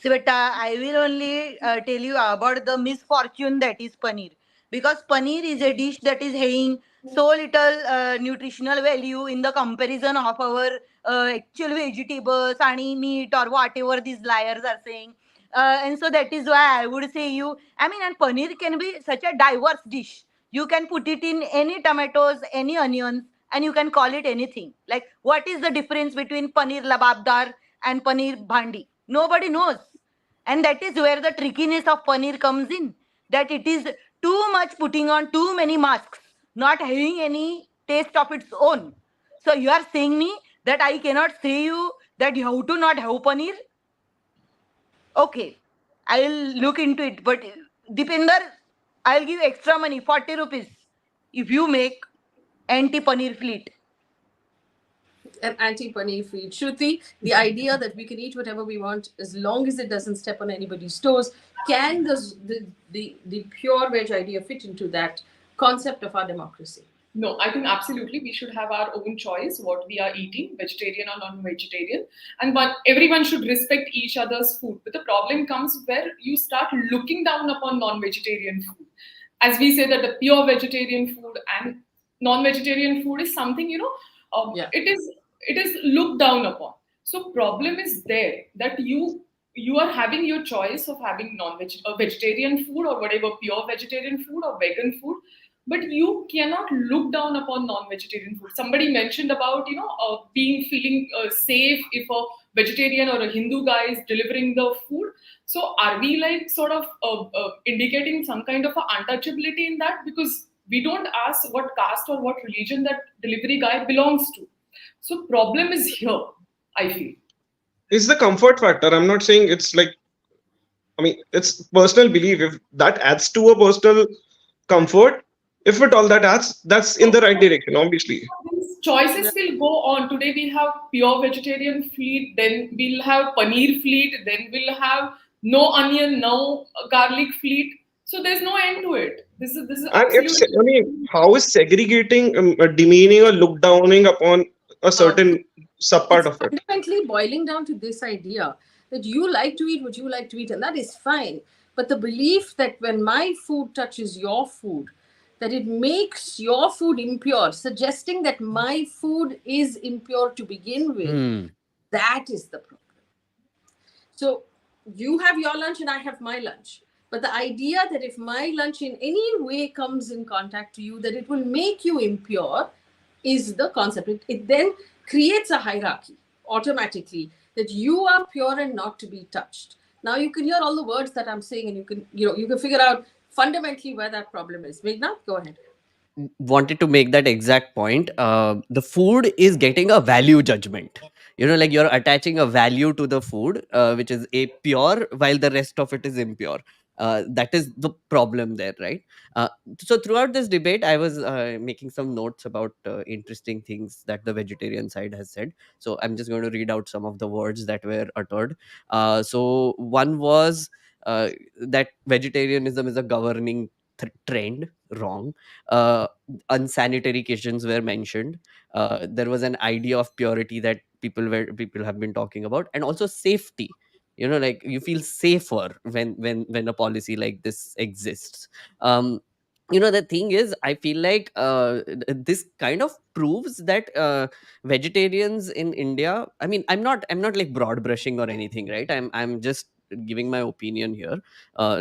See, but I will only tell you about the misfortune that is paneer. Because paneer is a dish that is having so little nutritional value in the comparison of our actual vegetables, ani meat, or whatever these liars are saying. And so that is why I would say you, I mean, and paneer can be such a diverse dish. You can put it in any tomatoes, any onions, and you can call it anything. Like, what is the difference between paneer lababdar and paneer bhandi? Nobody knows. And that is where the trickiness of paneer comes in. That it is too much putting on too many masks, not having any taste of its own. So you are saying me that I cannot say you that you have to not have paneer? Okay, I'll look into it. But Dipender, I'll give extra money, 40 rupees, if you make anti-paneer fleet. An anti-paneer feed. Shruti, the idea that we can eat whatever we want as long as it doesn't step on anybody's toes, can the pure veg idea fit into that concept of our democracy? No, I think absolutely we should have our own choice what we are eating, vegetarian or non-vegetarian, and everyone should respect each other's food. But the problem comes where you start looking down upon non-vegetarian food. As we say that the pure vegetarian food and non-vegetarian food is something, Yeah. it is looked down upon. So problem is there that you are having your choice of having vegetarian food or whatever, pure vegetarian food or vegan food, but you cannot look down upon non-vegetarian food. Somebody mentioned about being feeling safe if a vegetarian or a Hindu guy is delivering the food. So are we like sort of indicating some kind of a untouchability in that, because we don't ask what caste or what religion that delivery guy belongs to? So problem is here, I feel. It's the comfort factor. I'm not saying it's like, I mean, it's personal belief. If that adds to a personal comfort, if at all that adds, that's in the right direction, obviously. These choices will go on. Today we have pure vegetarian fleet, then we'll have paneer fleet, then we'll have no onion, no garlic fleet. So there's no end to it. This is And if, absolutely. I mean, how is segregating, demeaning or look downing upon a Uh, certain subpart it's of it? fundamentally boiling down to this idea that you like to eat what you like to eat, and that is fine. But the belief that when my food touches your food, that it makes your food impure, suggesting that my food is impure to begin with, Hmm. that is the problem. So you have your lunch and I have my lunch. But the idea that if my lunch in any way comes in contact to you, that it will make you impure is the concept. It then creates a hierarchy automatically that you are pure and not to be touched. Now you can hear all the words that I'm saying, and you can figure out fundamentally where that problem is. Meghna, go ahead. Wanted to make that exact point. The food is getting a value judgment. Like you're attaching a value to the food, which is a pure, while the rest of it is impure. That is the problem there, right? Uh, so throughout this debate, I was making some notes about interesting things that the vegetarian side has said. So I'm just going to read out some of the words that were uttered. So one was that vegetarianism is a governing trend. Wrong. uh, Unsanitary kitchens were mentioned. There was an idea of purity that people have been talking about, and also safety. Like you feel safer when a policy like this exists. um the thing is, I feel like this kind of proves that vegetarians in India, I mean, I'm not like broad brushing or anything, right? I'm just giving my opinion here.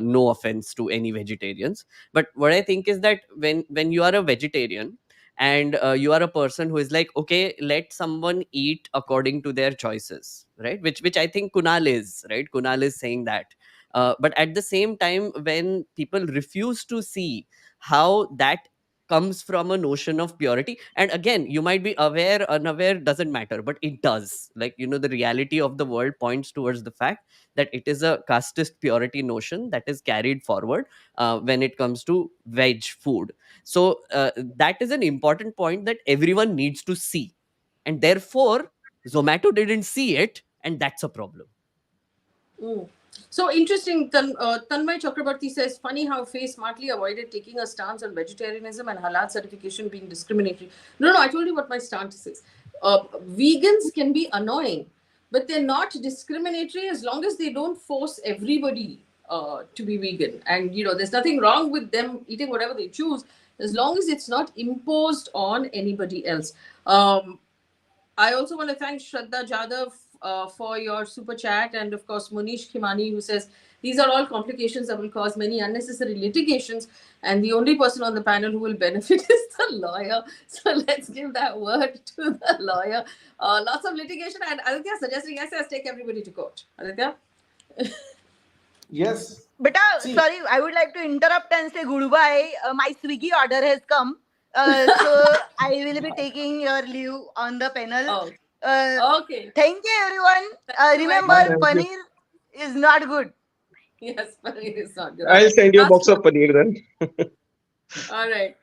No offense to any vegetarians, but what I think is that when you are a vegetarian, and you are a person who is like, okay, let someone eat according to their choices, right? Which I think Kunal is, right? Kunal is saying that. But at the same time, when people refuse to see how that comes from a notion of purity, and again, you might be aware, unaware, doesn't matter, but it does. Like, the reality of the world points towards the fact that it is a casteist purity notion that is carried forward when it comes to veg food. So that is an important point that everyone needs to see, and therefore Zomato didn't see it, and that's a problem. Mm. So interesting. Tanmay Chakrabarti says, funny how Faye smartly avoided taking a stance on vegetarianism and halal certification being discriminatory. No, I told you what my stance is. Vegans can be annoying, but they're not discriminatory as long as they don't force everybody to be vegan. And, there's nothing wrong with them eating whatever they choose as long as it's not imposed on anybody else. I also want to thank Shraddha Jadhav for your super chat, and of course Munish Khimani, who says these are all complications that will cause many unnecessary litigations, and the only person on the panel who will benefit is the lawyer. So let's give that word to the lawyer. Lots of litigation, and Aditya suggesting yes, let's take everybody to court. Aditya? Yes. Beta, See, sorry, I would like to interrupt and say goodbye. My Swiggy order has come. So I will be taking your leave on the panel. Oh, Uh, okay. Thank you, everyone. Thank you very Remember, Bye, much. thank you. paneer is not good. Yes, but it is not good. All I'll right. send you a Last box word. of paneer then. All right.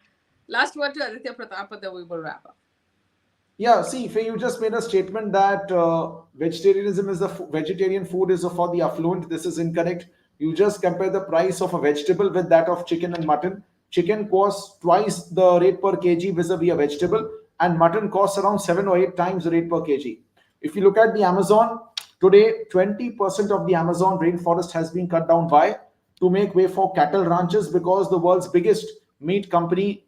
Last word to Aditya Pratap, and then we will wrap up. Yeah, see, Faye, you just made a statement that vegetarianism is vegetarian food is for the affluent. This is incorrect. You just compare the price of a vegetable with that of chicken and mutton. Chicken costs twice the rate per kg vis-a-vis a vegetable, and mutton costs around 7 or 8 times the rate per kg. If you look at the Amazon today, 20% of the Amazon rainforest has been cut down. Why? To make way for cattle ranches, because the world's biggest meat company,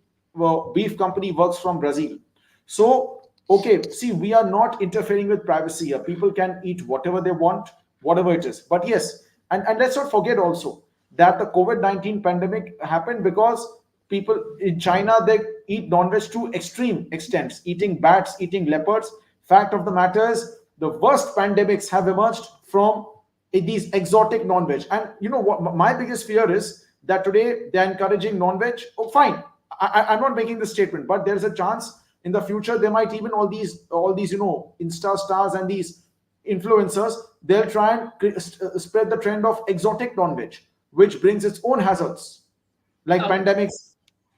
beef company, works from Brazil. So, okay, see, we are not interfering with privacy here. People can eat whatever they want, whatever it is. But yes, and let's not forget also that the COVID-19 pandemic happened because people in China, they eat non-veg to extreme extents, eating bats, eating leopards. Fact of the matter is, the worst pandemics have emerged from these exotic non-veg. And you know what? My biggest fear is that today they're encouraging non-veg. Oh, fine. I'm not making this statement, but there's a chance in the future they might even all these Insta stars and these influencers, they'll try and spread the trend of exotic non-veg, which brings its own hazards like Um, pandemics.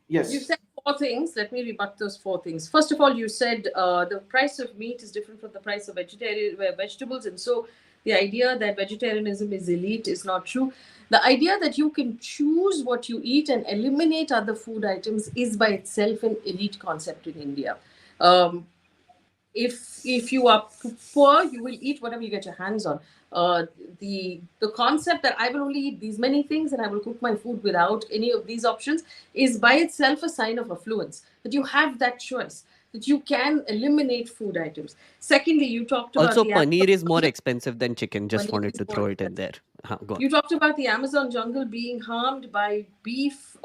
You Yes. said four things. Let me rebut those four things. First of all, you said the price of meat is different from the price of vegetables, and so the idea that vegetarianism is elite is not true. The idea that you can choose what you eat and eliminate other food items is by itself an elite concept in India. Um, if you are poor, you will eat whatever you get your hands on. The concept that I will only eat these many things and I will cook my food without any of these options is by itself a sign of affluence, that you have that choice, that you can eliminate food items. Secondly, you talked about Also, the paneer is more expensive than chicken. Just paneer wanted is to more throw it in expensive. there. Go on. You talked about the Amazon jungle being harmed by beef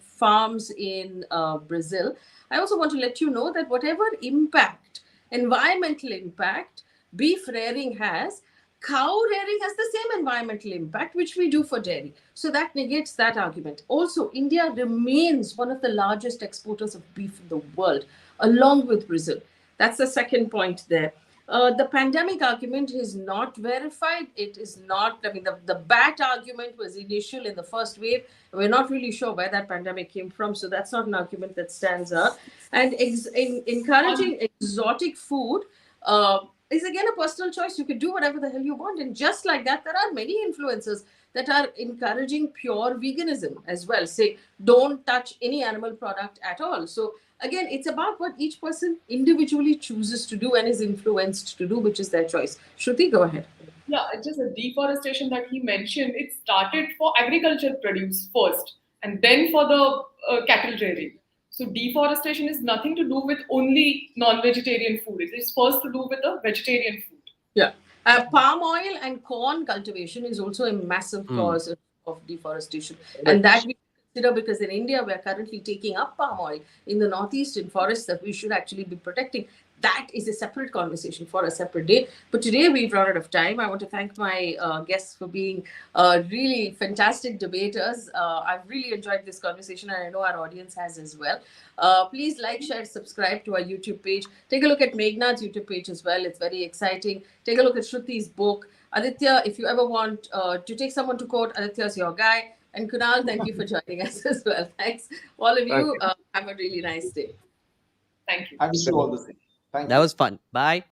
farms in Brazil. I also want to let you know that whatever impact, environmental impact, beef rearing has, cow rearing has the same environmental impact which we do for dairy. So that negates that argument. Also, India remains one of the largest exporters of beef in the world, along with Brazil. That's the second point there. The pandemic argument is not verified. It is not, I mean, the bat argument was initial in the first wave. We're not really sure where that pandemic came from. So that's not an argument that stands up. And encouraging exotic food is again a personal choice. You can do whatever the hell you want. And just like that, there are many influencers that are encouraging pure veganism as well. Say, don't touch any animal product at all. So again, it's about what each person individually chooses to do and is influenced to do, which is their choice. Shruti, go ahead. Yeah, just the deforestation that he mentioned, it started for agriculture produce first and then for the cattle rearing. So deforestation is nothing to do with only non-vegetarian food. It is first to do with the vegetarian food. Yeah. Palm oil and corn cultivation is also a massive cause of deforestation. And that we consider, because in India, we're currently taking up palm oil in the northeastern forests that we should actually be protecting. That is a separate conversation for a separate day. But today we've run out of time. I want to thank my guests for being really fantastic debaters. I've really enjoyed this conversation, and I know our audience has as well. Please like, share, subscribe to our YouTube page. Take a look at Meghnad's YouTube page as well. It's very exciting. Take a look at Shruti's book. Aditya, if you ever want to take someone to court, Aditya's your guy. And Kunal, thank you for joining us as well. Thanks. All of you, have a really nice day. Thank you. I wish you all the same. Thank That you. was fun. Bye.